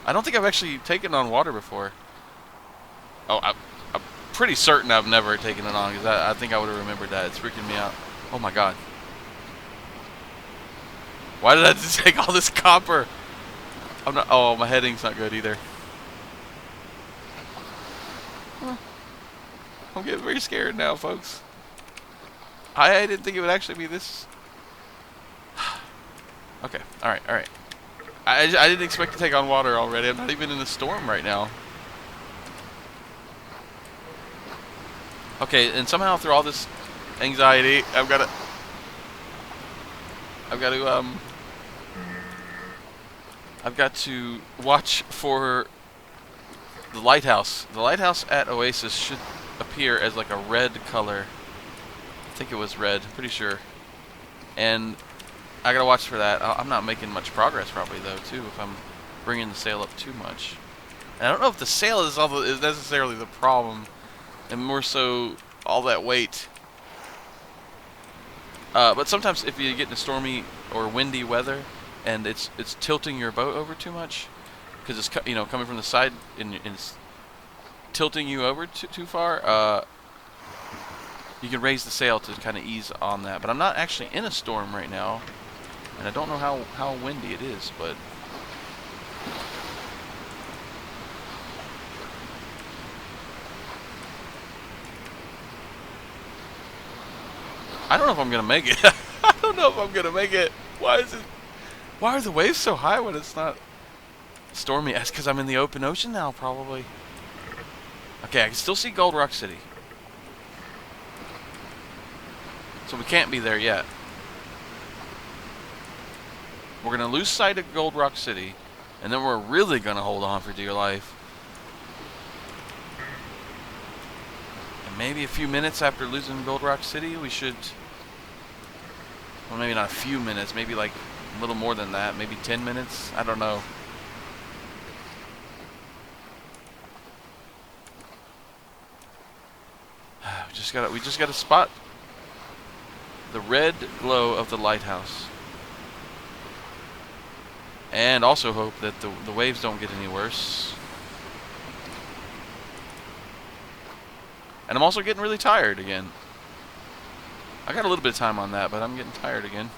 I don't think I've actually taken on water before. Oh, I'm pretty certain I've never taken it on, because I think I would have remembered that. It's freaking me out. Oh my god. Why did I just take all this copper? I'm not. Oh, my heading's not good either. I'm getting very scared now, folks. I didn't think it would actually be this. Okay, alright, alright. I didn't expect to take on water already. I'm not even in a storm right now. Okay, and somehow through all this anxiety, I've got to watch for the lighthouse. The lighthouse at Oasis should appear as like a red color. I think it was red, pretty sure. And I gotta watch for that. I'm not making much progress probably though too if I'm bringing the sail up too much. And I don't know if the sail is necessarily the problem, and more so all that weight. But sometimes if you get in a stormy or windy weather and it's tilting your boat over too much, because it's coming from the side and it's tilting you over too far, you can raise the sail to kind of ease on that. But I'm not actually in a storm right now, and I don't know how windy it is, but I don't know if I'm gonna make it. I don't know if I'm gonna make it. Why are the waves so high when it's not stormy? That's because I'm in the open ocean now, probably. Okay, I can still see Gold Rock City. So we can't be there yet. We're gonna lose sight of Gold Rock City, and then we're really gonna hold on for dear life. And maybe a few minutes after losing Gold Rock City, we should... Well, maybe not a few minutes, maybe like a little more than that, maybe 10 minutes, I don't know. We just gotta spot the red glow of the lighthouse. And also hope that the waves don't get any worse. And I'm also getting really tired again. I got a little bit of time on that, but I'm getting tired again.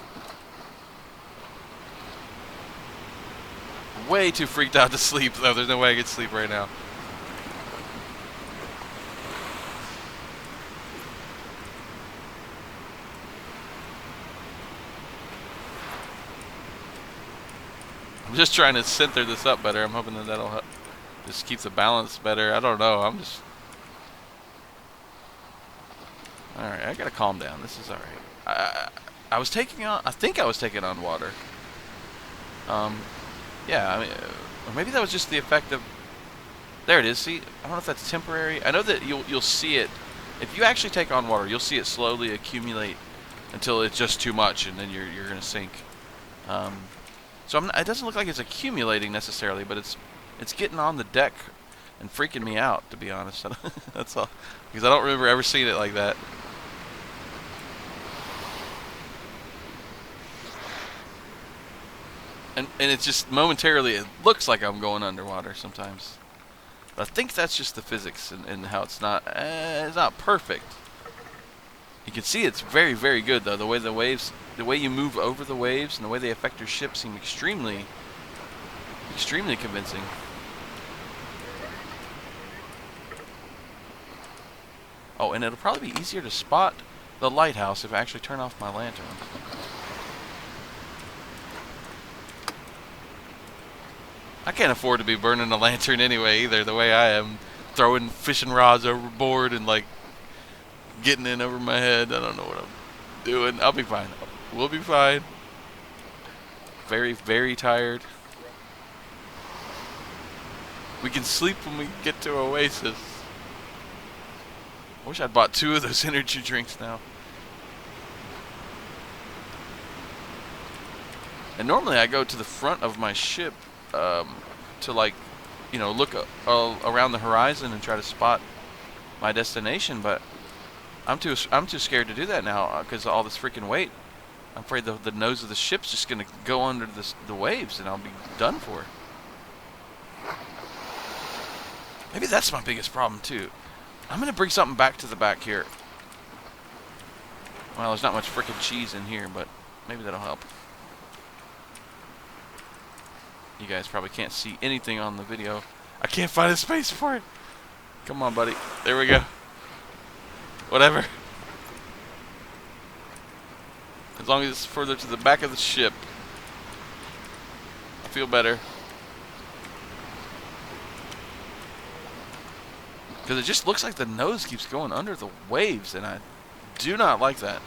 Way too freaked out to sleep, though. There's no way I could sleep right now. I'm just trying to center this up better. I'm hoping that that'll just keep the balance better. I don't know. I'm just... Alright, I gotta calm down. This is alright. I was taking on... I think I was taking on water. Yeah, I mean... Or maybe that was just the effect of... There it is. See? I don't know if that's temporary. I know that you'll see it... If you actually take on water, you'll see it slowly accumulate until it's just too much, and then you're gonna sink. So it doesn't look like it's accumulating necessarily, but it's getting on the deck and freaking me out, to be honest. That's all. Because I don't remember ever seeing it like that. And it's just momentarily, it looks like I'm going underwater sometimes. But I think that's just the physics and how it's not perfect. You can see it's very, very good, though. The way the waves the way you move over the waves and the way they affect your ship seem extremely convincing. Oh, and it'll probably be easier to spot the lighthouse if I actually turn off my lantern. I can't afford to be burning a lantern anyway either, the way I am. Throwing fishing rods overboard and like getting in over my head. I don't know what I'm doing. I'll be fine. We'll be fine. Very, very tired. We can sleep when we get to Oasis. I wish I'd bought 2 of those energy drinks now. And normally I go to the front of my ship to, like, you know, look around the horizon and try to spot my destination, but I'm too scared to do that now because of all this freaking weight. I'm afraid the nose of the ship's just gonna go under the waves and I'll be done for. Maybe that's my biggest problem too. I'm gonna bring something back to the back here. Well, there's not much freaking cheese in here, but maybe that'll help. You guys probably can't see anything on the video. I can't find a space for it. Come on, buddy. There we go. Whatever. As long as it's further to the back of the ship, I feel better. Because it just looks like the nose keeps going under the waves, and I do not like that.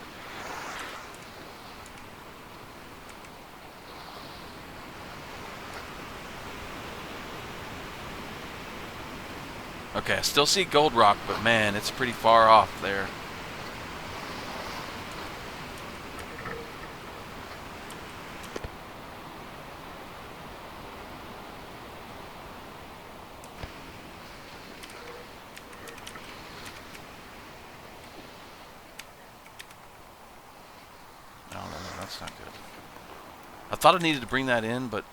Okay, I still see Gold Rock, but man, it's pretty far off there. No, that's not good. I thought I needed to bring that in, but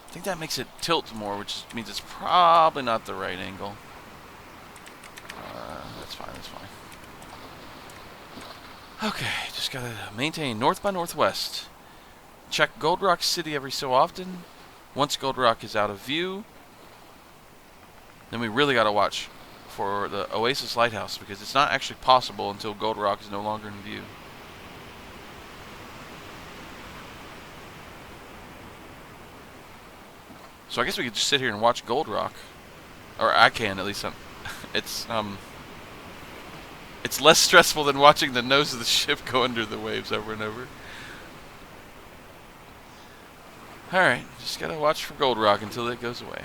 I think that makes it tilt more, which means it's probably not the right angle. That's fine, that's fine. Okay, just gotta maintain north by northwest. Check Gold Rock City every so often. Once Gold Rock is out of view, then we really gotta watch for the Oasis lighthouse, because it's not actually possible until Gold Rock is no longer in view. So I guess we could just sit here and watch Gold Rock. Or I can, at least. It's less stressful than watching the nose of the ship go under the waves over and over. Alright, just gotta watch for Gold Rock until it goes away.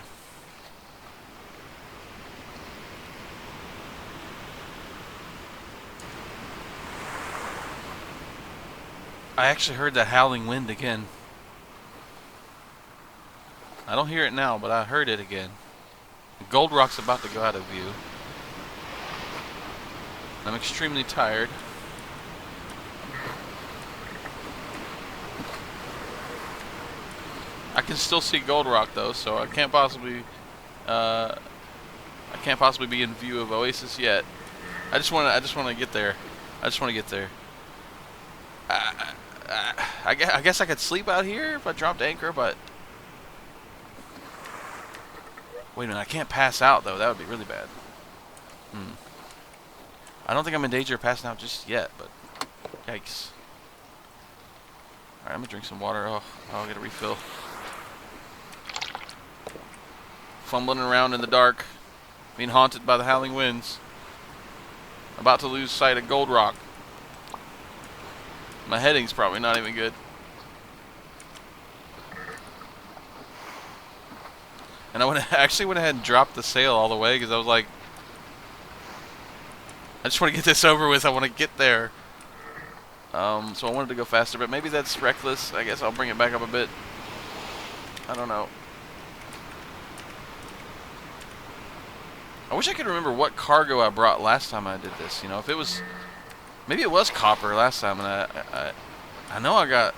I actually heard that howling wind again. I don't hear it now, but I heard it again. Gold Rock's about to go out of view. I'm extremely tired. I can still see Gold Rock though, so I can't possibly be in view of Oasis yet. I just want to get there. I just want to get there. I guess I could sleep out here if I dropped anchor, but wait a minute, I can't pass out though. That would be really bad. I don't think I'm in danger of passing out just yet, but yikes. Alright, I'm gonna drink some water. Oh, I'll get a refill. Fumbling around in the dark, being haunted by the howling winds. About to lose sight of Gold Rock. My heading's probably not even good. And I actually went ahead and dropped the sail all the way because I was like, I just want to get this over with. I want to get there. So I wanted to go faster, but maybe that's reckless. I guess I'll bring it back up a bit. I don't know. I wish I could remember what cargo I brought last time I did this. You know, if it was, maybe it was copper last time, and I know I got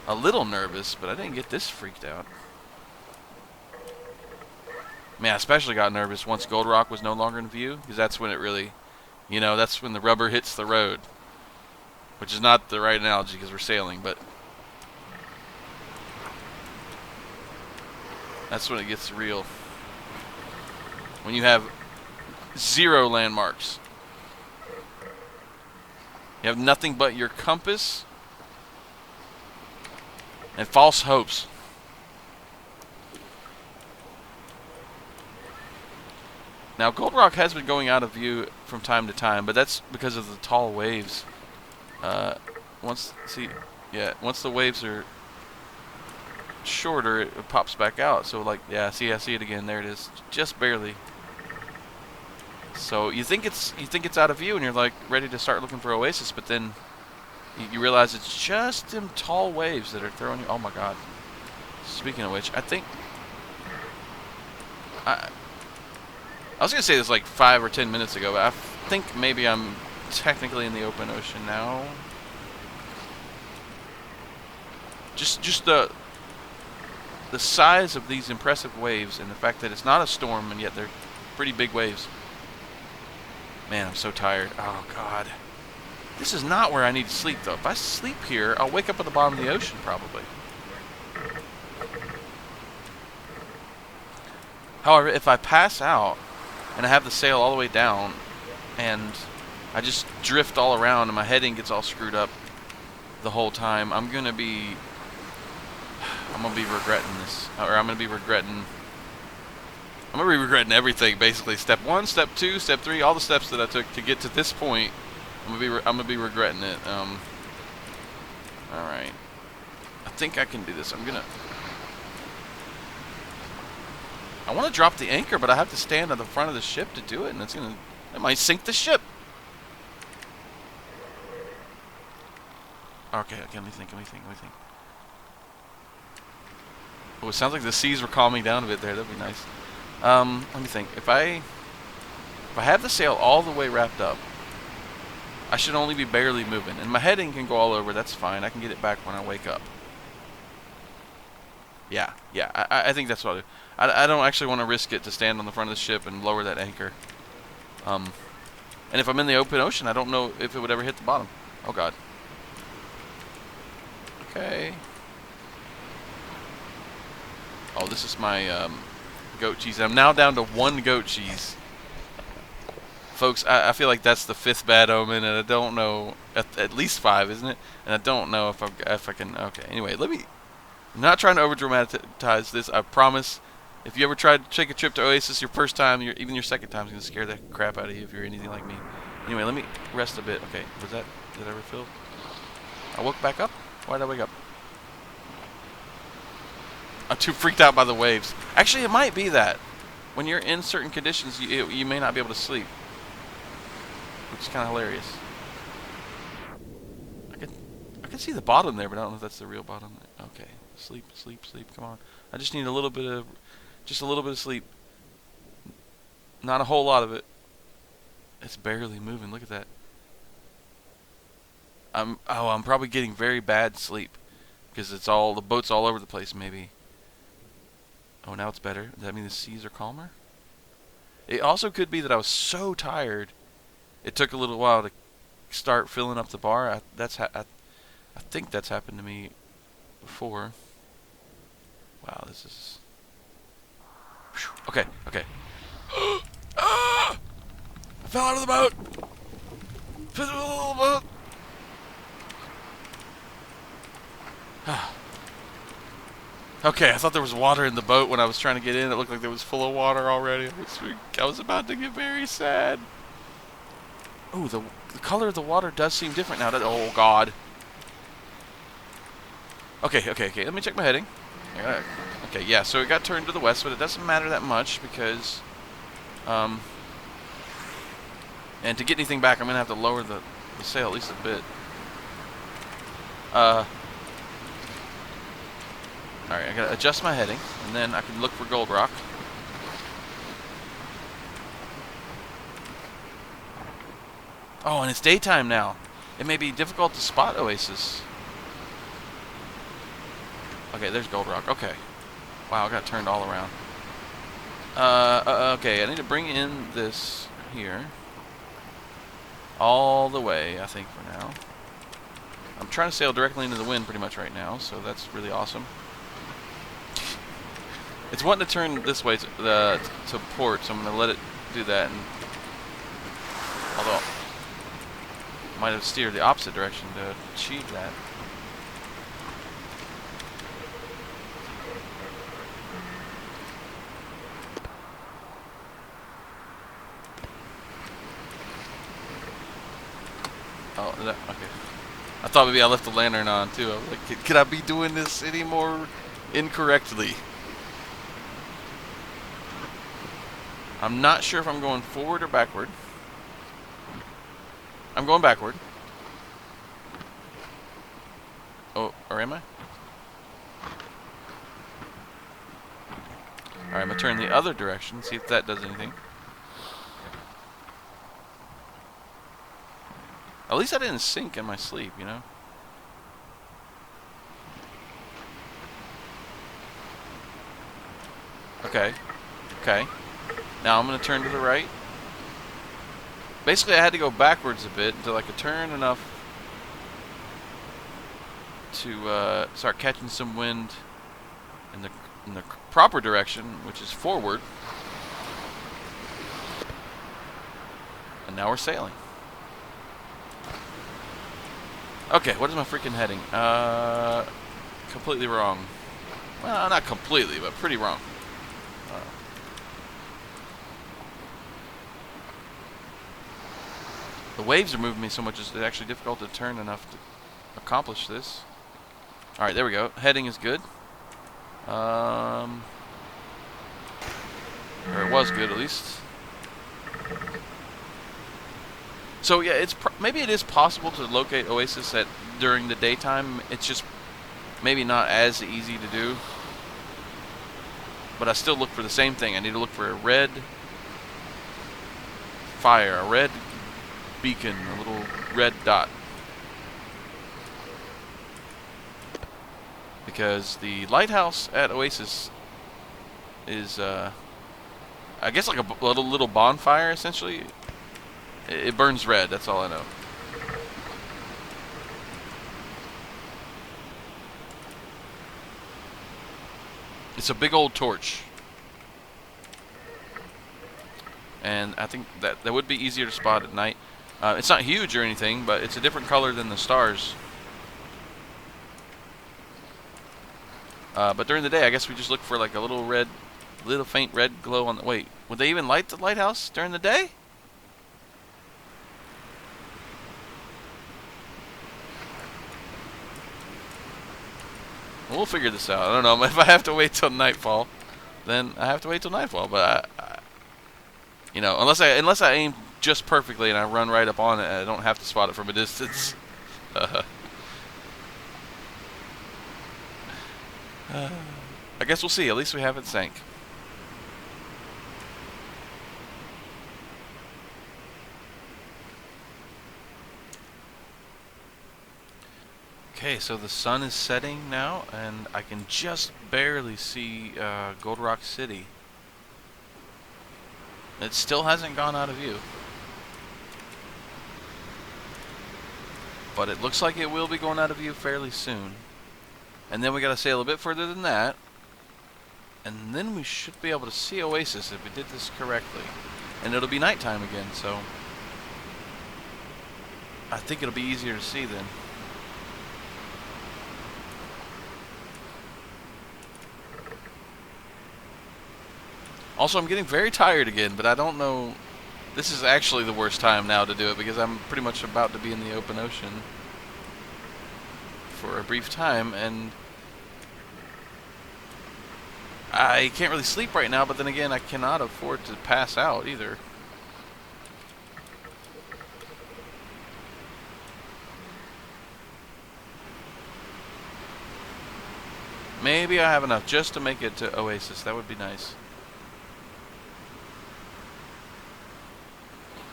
a little nervous, but I didn't get this freaked out. Man, I especially got nervous once Gold Rock was no longer in view, because that's when it really, you know, that's when the rubber hits the road. which is not the right analogy because we're sailing, but that's when it gets real. When you have 0 landmarks. You have nothing but your compass and false hopes. Now, Gold Rock has been going out of view from time to time, but that's because of the tall waves. Once the waves are shorter, it pops back out. So, like, yeah, see, I see it again. There it is, just barely. So you think it's out of view, and you're like ready to start looking for Oasis, but then you realize it's just them tall waves that are throwing you. Oh my God! Speaking of which, I think I was gonna say this like 5 or 10 minutes ago, but I think maybe I'm technically in the open ocean now. Just the size of these impressive waves, and the fact that it's not a storm, and yet they're pretty big waves. Man, I'm so tired. Oh, God. This is not where I need to sleep, though. If I sleep here, I'll wake up at the bottom of the ocean, probably. However, if I pass out, and I have the sail all the way down, and I just drift all around, and my heading gets all screwed up the whole time, I'm gonna be regretting this. Or I'm gonna be regretting everything, basically. Step 1, step 2, step 3, all the steps that I took to get to this point. I'm gonna be regretting it. All right. I think I can do this. I want to drop the anchor, but I have to stand on the front of the ship to do it, and it might sink the ship. Okay, let me think. Oh, it sounds like the seas were calming down a bit there. That'd be nice. Let me think. If I have the sail all the way wrapped up, I should only be barely moving. And my heading can go all over. That's fine. I can get it back when I wake up. Yeah. I think that's what I'll do. I don't actually want to risk it to stand on the front of the ship and lower that anchor. And if I'm in the open ocean, I don't know if it would ever hit the bottom. Oh, God. Okay. Oh, this is my goat cheese. I'm now down to 1 goat cheese. Folks, I feel like that's the 5th bad omen, and I don't know, at least 5, isn't it? And I don't know if I can, okay. Anyway, I'm not trying to over-dramatize this, I promise. If you ever tried to take a trip to Oasis your first time, even your second time is going to scare the crap out of you if you're anything like me. Anyway, let me rest a bit. Okay, did I refill? I woke back up? Why did I wake up? I'm too freaked out by the waves. Actually, it might be that. When you're in certain conditions, you may not be able to sleep. Which is kind of hilarious. I can see the bottom there, but I don't know if that's the real bottom. Okay, sleep, come on. I just need a little bit of sleep. Not a whole lot of it. It's barely moving. Look at that. I'm probably getting very bad sleep because the boat's all over the place. Maybe. Oh, now it's better. Does that mean the seas are calmer? It also could be that I was so tired, it took a little while to start filling up the bar. I think that's happened to me before. Wow, this is... Okay. I fell out of the boat! Okay, I thought there was water in the boat when I was trying to get in. It looked like it was full of water already. I was about to get very sad. Ooh, the color of the water does seem different now. Oh, God. Okay. Let me check my heading. Okay, yeah, so it got turned to the west, but it doesn't matter that much because... and to get anything back, I'm going to have to lower the sail at least a bit. Alright, I gotta adjust my heading, and then I can look for Gold Rock. Oh, and it's daytime now. It may be difficult to spot Oasis. Okay, there's Gold Rock. Okay. Wow, I got turned all around. Okay, I need to bring in this here. All the way, I think, for now. I'm trying to sail directly into the wind pretty much right now, so that's really awesome. It's wanting to turn this way to port, so I'm going to let it do that. And although I might have steered the opposite direction to achieve that. Oh, is that, okay. I thought maybe I left the lantern on too. I was like, could I be doing this any more incorrectly? I'm not sure if I'm going forward or backward. I'm going backward. Oh, or am I? Alright, I'm going to turn the other direction, see if that does anything. At least I didn't sink in my sleep, you know? Okay. Okay. Now I'm going to turn to the right. Basically, I had to go backwards a bit until I could turn enough to start catching some wind in the proper direction, which is forward. And now we're sailing. Okay, what is my freaking heading? Completely wrong. Well, not completely, but pretty wrong. The waves are moving me so much it's actually difficult to turn enough to accomplish this. Alright, there we go. Heading is good. Or it was good, at least. So yeah, maybe it is possible to locate Oasis during the daytime. It's just maybe not as easy to do. But I still look for the same thing. I need to look for a red fire, a red beacon, a little red dot. Because the lighthouse at Oasis is, I guess, like a little bonfire, essentially. It burns red, that's all I know. It's a big old torch. And I think that would be easier to spot at night. It's not huge or anything, but it's a different color than the stars. But during the day, I guess we just look for like a little faint red glow on the... Wait, would they even light the lighthouse during the day? We'll figure this out. I don't know. If I have to wait till nightfall, then I have to wait till nightfall. But you know, unless I aim just perfectly and I run right up on it, I don't have to spot it from a distance. I guess we'll see. At least we haven't sank. Okay, so the sun is setting now, and I can just barely see Gold Rock City. It still hasn't gone out of view. But it looks like it will be going out of view fairly soon. And then we gotta sail a bit further than that. And then we should be able to see Oasis if we did this correctly. And it'll be nighttime again, so I think it'll be easier to see then. Also, I'm getting very tired again, but I don't know. This is actually the worst time now to do it because I'm pretty much about to be in the open ocean for a brief time, and I can't really sleep right now, but then again, I cannot afford to pass out either. Maybe I have enough just to make it to Oasis. That would be nice.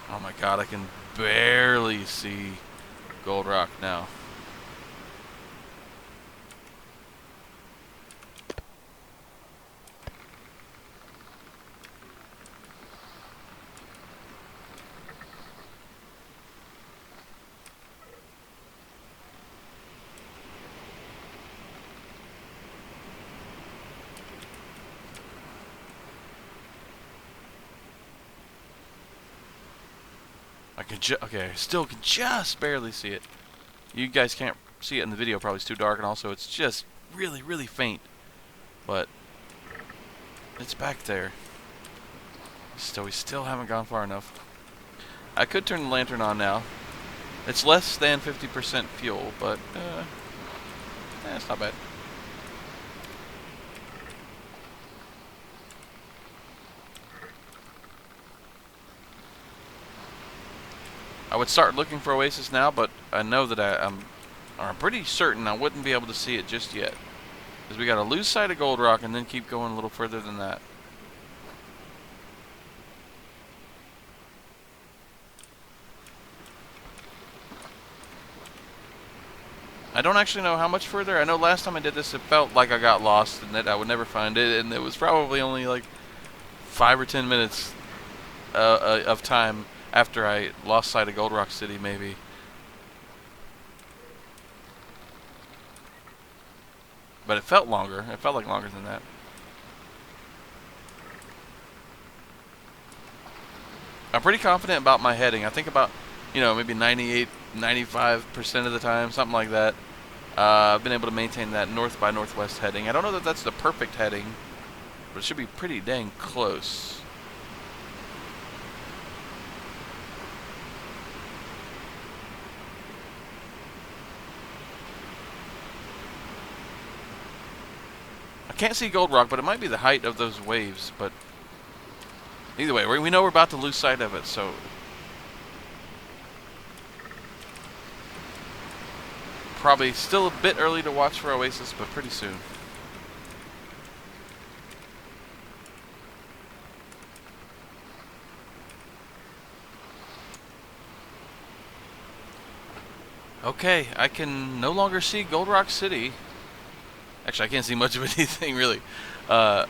Oh my god, I can barely see Gold Rock now. okay, I still can just barely see it. You guys can't see it in the video, probably it's too dark, and also it's just really, really faint. But it's back there. So we still haven't gone far enough. I could turn the lantern on now. It's less than 50% fuel, but it's not bad. I would start looking for Oasis now, but I know that I'm pretty certain I wouldn't be able to see it just yet. Because we got to lose sight of Gold Rock and then keep going a little further than that. I don't actually know how much further. I know last time I did this, it felt like I got lost and that I would never find it, and it was probably only like 5 or 10 minutes of time after I lost sight of Gold Rock City, maybe. But it felt longer. It felt like longer than that. I'm pretty confident about my heading. I think about, maybe 98, 95% of the time, something like that. I've been able to maintain that north by northwest heading. I don't know that that's the perfect heading, but it should be pretty dang close. I can't see Gold Rock, but it might be the height of those waves. But either way, we know we're about to lose sight of it, so... Probably still a bit early to watch for Oasis, but pretty soon. Okay, I can no longer see Gold Rock City. Actually, I can't see much of anything, really. I'm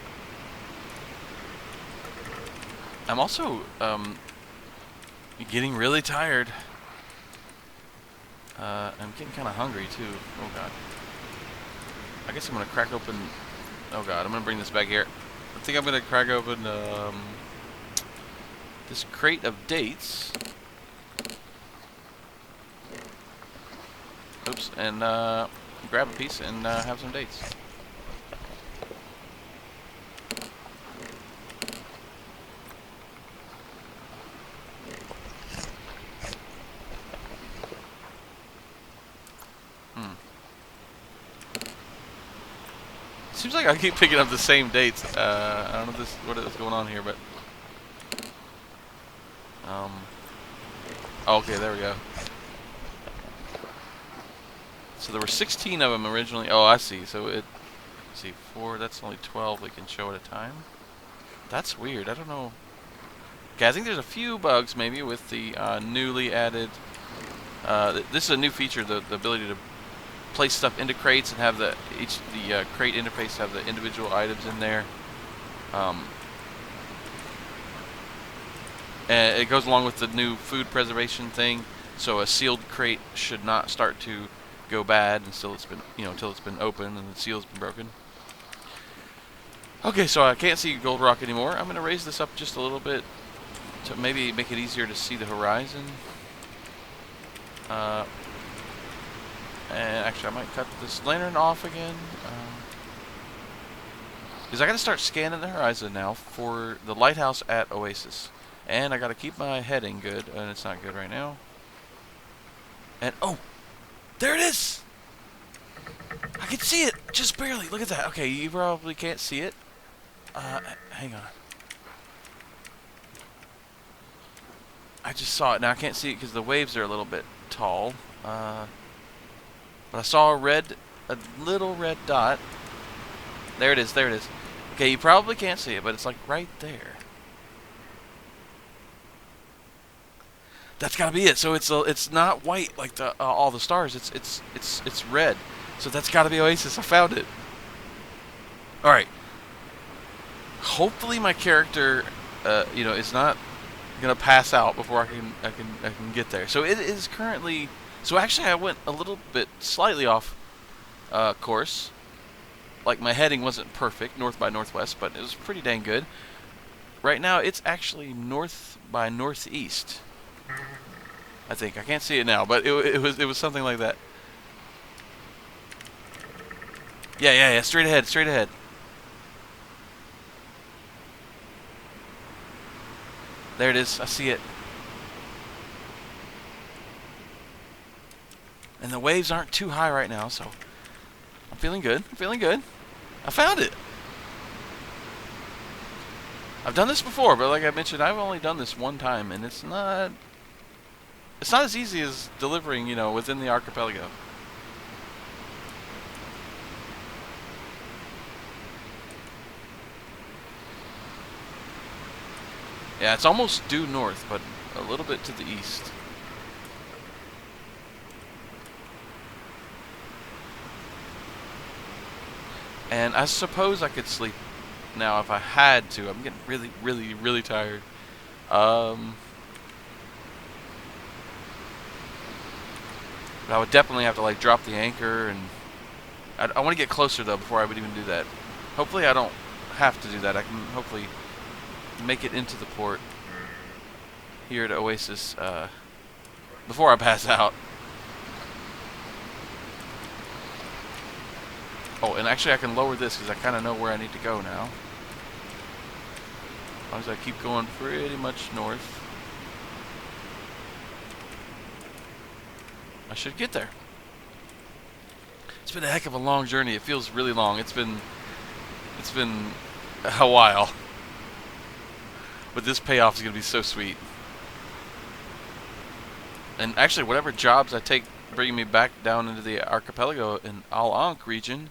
also getting really tired. I'm getting kind of hungry, too. Oh, God. I guess I'm going to crack open... Oh, God. I'm going to bring this back here. I think I'm going to crack open this crate of dates. Oops. And grab a piece and have some dates. Seems like I keep picking up the same dates. I don't know what is going on here, but oh, okay, there we go. So there were 16 of them originally. Oh, I see. So let's see, 4. That's only 12 we can show at a time. That's weird. I don't know. Okay, I think there's a few bugs maybe with the newly added. This is a new feature, the ability to place stuff into crates and have the crate interface have the individual items in there. And it goes along with the new food preservation thing. So a sealed crate should not start to go bad until it's been until it's been opened and the seal's been broken. Okay, so I can't see Gold Rock anymore. I'm gonna raise this up just a little bit to maybe make it easier to see the horizon. And actually, I might cut this lantern off again. Because I gotta start scanning the horizon now for the lighthouse at Oasis. And I gotta keep my heading good, and it's not good right now. And, oh! There it is! I can see it! Just barely! Look at that! Okay, you probably can't see it. Hang on. I just saw it. Now I can't see it because the waves are a little bit tall. But I saw a little red dot. There it is, there it is. Okay, you probably can't see it, but it's like right there. That's gotta be it. So it's not white like all the stars. It's red. So that's gotta be Oasis. I found it. All right. Hopefully my character, is not gonna pass out before I can get there. So it is currently. So actually, I went a little bit slightly off course. Like my heading wasn't perfect, north by northwest, but it was pretty dang good. Right now, it's actually north by northeast. I think I can't see it now, but it was something like that. Yeah. Straight ahead, straight ahead. There it is. I see it. And the waves aren't too high right now, so I'm feeling good. I'm feeling good. I found it. I've done this before, but like I mentioned, I've only done this one time, and it's not as easy as delivering, you know, within the archipelago. Yeah, it's almost due north, but a little bit to the east. And I suppose I could sleep now if I had to. I'm getting really tired. But I would definitely have to like drop the anchor, and I want to get closer though before I would even do that. Hopefully I don't have to do that. I can hopefully make it into the port here at Oasis before I pass out. Oh, and actually I can lower this because I kind of know where I need to go now. As long as I keep going pretty much north, I should get there. It's been a heck of a long journey. It feels really long. It's been a while. But this payoff is going to be so sweet. And actually, whatever jobs I take bringing me back down into the archipelago in Al Ankh region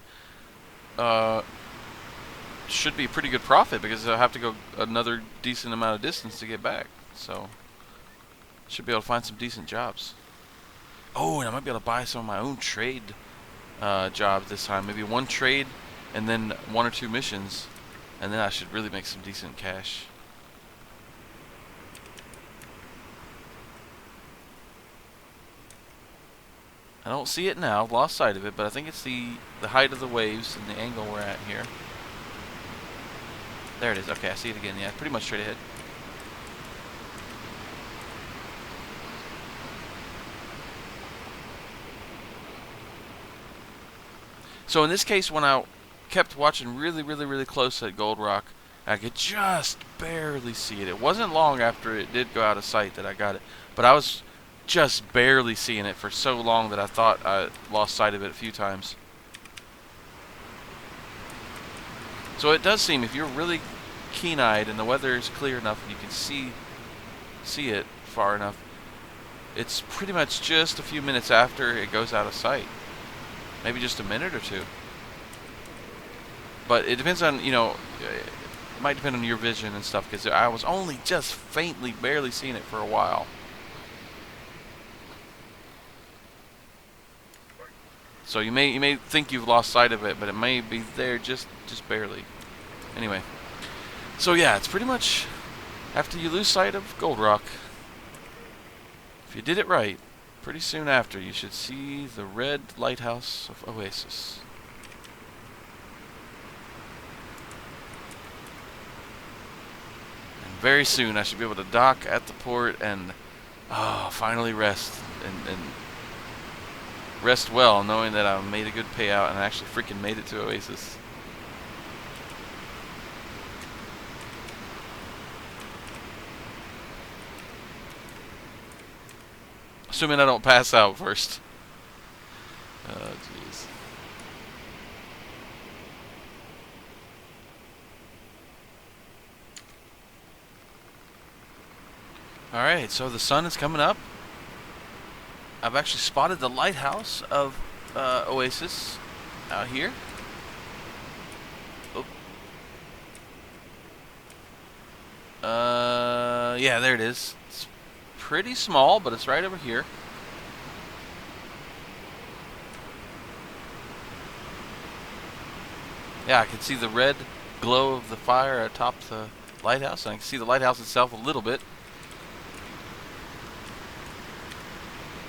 should be a pretty good profit, because I'll have to go another decent amount of distance to get back. So, should be able to find some decent jobs. Oh, and I might be able to buy some of my own trade jobs this time. Maybe one trade and then 1 or 2 missions, and then I should really make some decent cash. I don't see it now, lost sight of it, but I think it's the height of the waves and the angle we're at here. There it is. Okay, I see it again. Yeah, pretty much straight ahead. So in this case, when I kept watching really close at Gold Rock, I could just barely see it. It wasn't long after it did go out of sight that I got it, but I was just barely seeing it for so long that I thought I lost sight of it a few times. So it does seem, if you're really keen-eyed and the weather is clear enough and you can see it far enough, it's pretty much just a few minutes after it goes out of sight. Maybe just a minute or two. But it depends on, you know, it might depend on your vision and stuff, because I was only just faintly, barely seeing it for a while. So you may think you've lost sight of it, but it may be there just barely. Anyway, so yeah, it's pretty much after you lose sight of Gold Rock, if you did it right, pretty soon after you should see the red lighthouse of Oasis. And very soon I should be able to dock at the port and finally rest and rest well, knowing that I made a good payout and I actually freaking made it to Oasis. Assuming I don't pass out first. Oh, jeez. Alright, so the sun is coming up. I've actually spotted the lighthouse of Oasis out here. Oh. Yeah, there it is. It's pretty small, but it's right over here. Yeah, I can see the red glow of the fire atop the lighthouse, and I can see the lighthouse itself a little bit.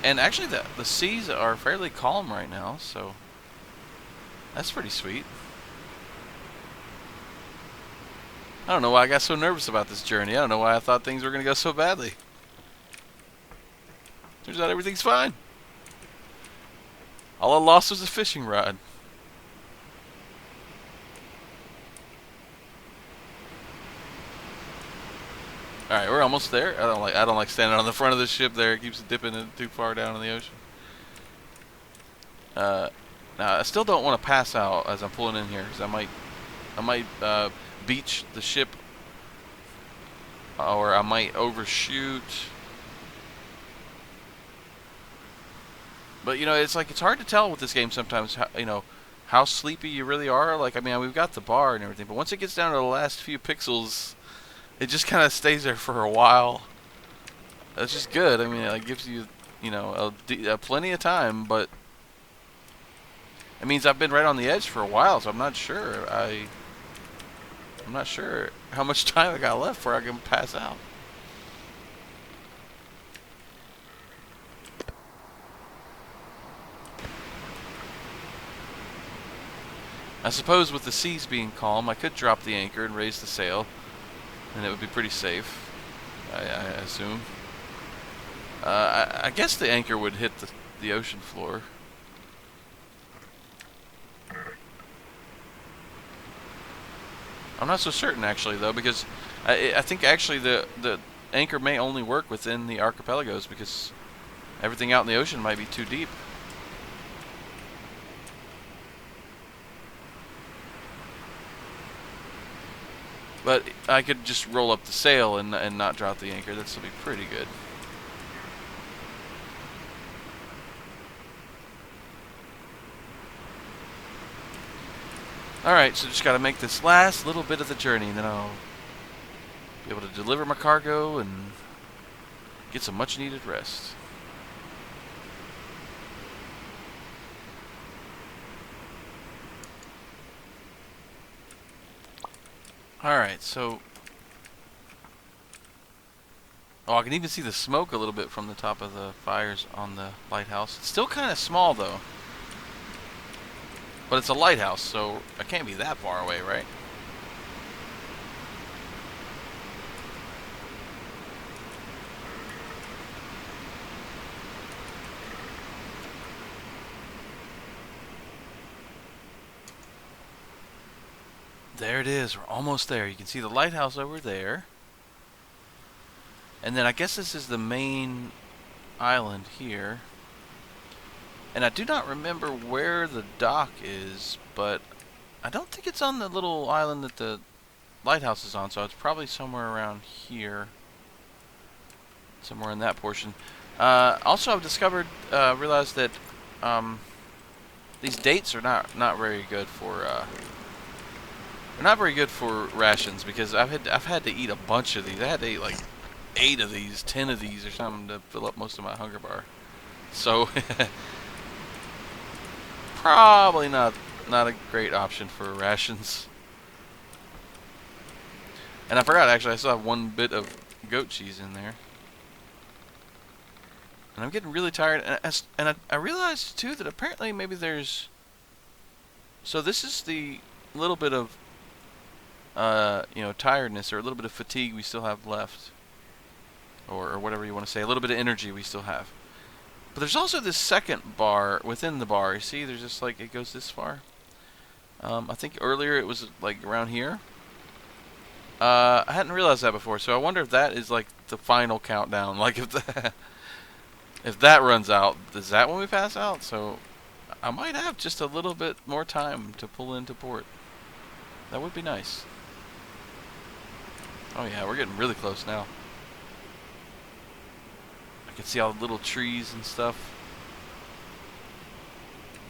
And actually, the seas are fairly calm right now, so that's pretty sweet. I don't know why I got so nervous about this journey. I don't know why I thought things were going to go so badly. Turns out everything's fine. All I lost was a fishing rod. All right, we're almost there. I don't like standing on the front of the ship there. It keeps dipping it too far down in the ocean. Now I still don't want to pass out as I'm pulling in here because I might beach the ship, or I might overshoot. But you know, it's hard to tell with this game sometimes. How sleepy you really are. Like, I mean, we've got the bar and everything, but once it gets down to the last few pixels, it just kind of stays there for a while. That's just good. I mean, it gives you, plenty of time, but it means I've been right on the edge for a while, so I'm not sure. I'm not sure how much time I got left before I can pass out. I suppose with the seas being calm, I could drop the anchor and raise the sail, and it would be pretty safe, I assume. I guess the anchor would hit the ocean floor. I'm not so certain, actually, though, because I think actually the anchor may only work within the archipelagos, because everything out in the ocean might be too deep. But I could just roll up the sail and not drop the anchor. That'd still be pretty good. Alright, so just gotta make this last little bit of the journey, and then I'll be able to deliver my cargo and get some much needed rest. Alright, so... Oh, I can even see the smoke a little bit from the top of the fires on the lighthouse. It's still kind of small, though. But it's a lighthouse, so I can't be that far away, right? There it is. We're almost there. You can see the lighthouse over there. And then I guess this is the main island here. And I do not remember where the dock is, but I don't think it's on the little island that the lighthouse is on, so it's probably somewhere around here. Somewhere in that portion. Also, I've discovered, realized that these dates are not very good for they're not very good for rations, because I've had to eat a bunch of these. I had to eat like 8 of these, 10 of these, or something to fill up most of my hunger bar. So probably not a great option for rations. And I forgot, actually, I still have 1 bit of goat cheese in there. And I'm getting really tired. And I realized, too, that apparently maybe there's... So this is the little bit of, tiredness, or a little bit of fatigue we still have left. Or whatever you want to say. A little bit of energy we still have. But there's also this second bar within the bar. You see, there's just like, it goes this far. I think earlier it was like around here. I hadn't realized that before, so I wonder if that is like the final countdown. Like if that runs out, is that when we pass out? So I might have just a little bit more time to pull into port. That would be nice. Oh yeah, we're getting really close now. I can see all the little trees and stuff.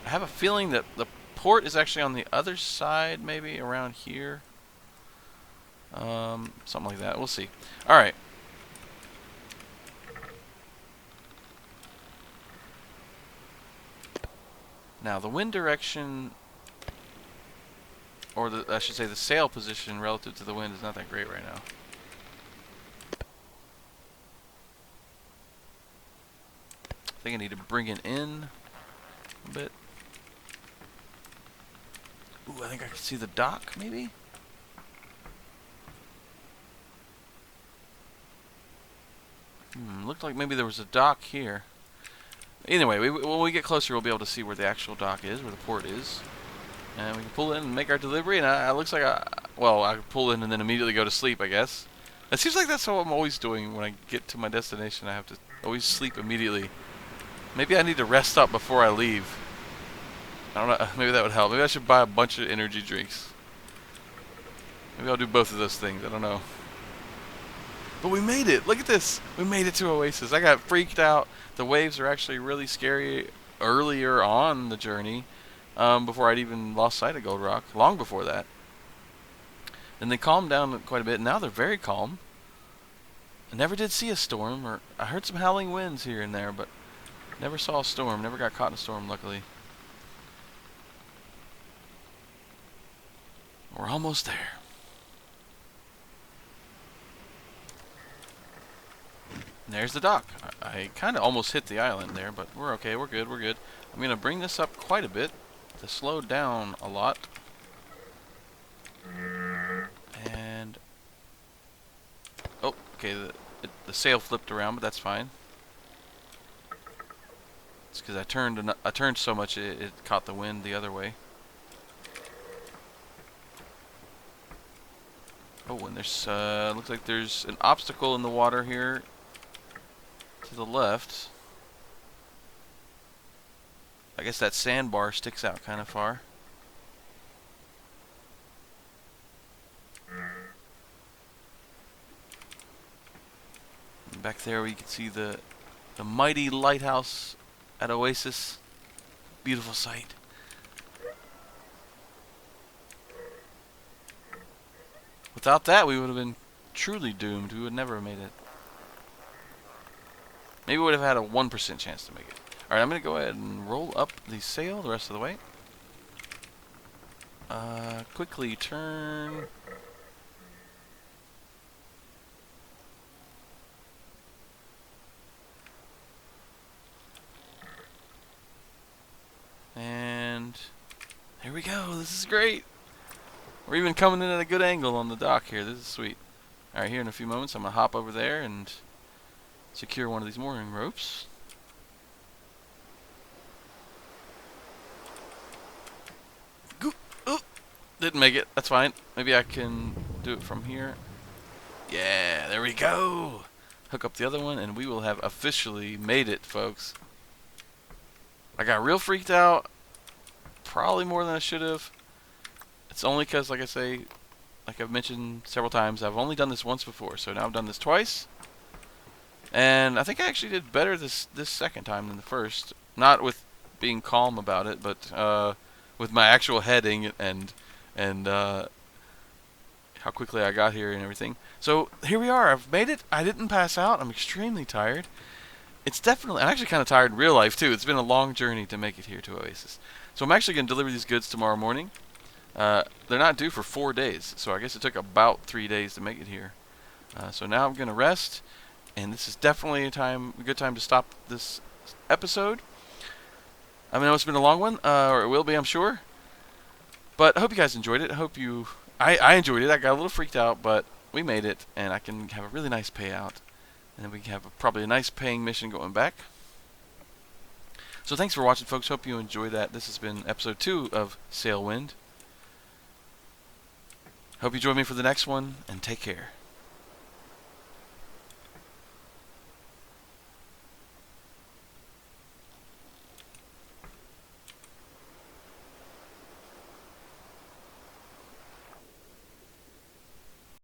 I have a feeling that the port is actually on the other side, maybe around here. Something like that. We'll see. Alright. Now, the wind direction, or I should say the sail position relative to the wind, is not that great right now. I think I need to bring it in a bit. Ooh, I think I can see the dock, maybe? Looked like maybe there was a dock here. Anyway, when we get closer, we'll be able to see where the actual dock is, where the port is. And we can pull in and make our delivery, and it looks like well, I can pull in and then immediately go to sleep, I guess. It seems like that's what I'm always doing when I get to my destination. I have to always sleep immediately. Maybe I need to rest up before I leave. I don't know, maybe that would help. Maybe I should buy a bunch of energy drinks. Maybe I'll do both of those things, I don't know. But we made it! Look at this! We made it to Oasis. I got freaked out. The waves are actually really scary earlier on the journey. Before I'd even lost sight of Gold Rock, long before that. And they calmed down quite a bit. Now they're very calm. I never did see a storm, or I heard some howling winds here and there, but never saw a storm. Never got caught in a storm, luckily. We're almost there. And there's the dock. I kind of almost hit the island there, but we're okay. We're good. We're good. I'm going to bring this up quite a bit to slow down a lot. And oh, okay, the sail flipped around, but that's fine. It's because I turned so much it caught the wind the other way. Oh, and there's looks like there's an obstacle in the water here to the left. I guess that sandbar sticks out kind of far. And back there we can see the mighty lighthouse at Oasis. Beautiful sight. Without that, we would have been truly doomed. We would never have made it. Maybe we would have had a 1% chance to make it. Alright, I'm going to go ahead and roll up the sail the rest of the way. Quickly turn. And here we go. This is great. We're even coming in at a good angle on the dock here. This is sweet. Alright, here in a few moments, I'm going to hop over there and secure one of these mooring ropes. Didn't make it. That's fine. Maybe I can do it from here. Yeah, there we go. Hook up the other one, and we will have officially made it, folks. I got real freaked out. Probably more than I should have. It's only because, like I say, like I've mentioned several times, I've only done this once before. So now I've done this twice. And I think I actually did better this second time than the first. Not with being calm about it, but with my actual heading and how quickly I got here and everything. So here we are. I've made it. I didn't pass out. I'm extremely tired. It's definitely, I'm actually kind of tired in real life too. It's been a long journey to make it here to Oasis. So I'm actually going to deliver these goods tomorrow morning. They're not due for 4 days, so I guess it took about 3 days to make it here. So now I'm going to rest, and this is definitely a good time to stop this episode. I know it's been a long one, or it will be, I'm sure. But I hope you guys enjoyed it. I enjoyed it. I got a little freaked out, but we made it, and I can have a really nice payout. And then we can have probably a nice paying mission going back. So thanks for watching, folks. Hope you enjoyed that. This has been episode 2 of Sailwind. Hope you join me for the next one, and take care.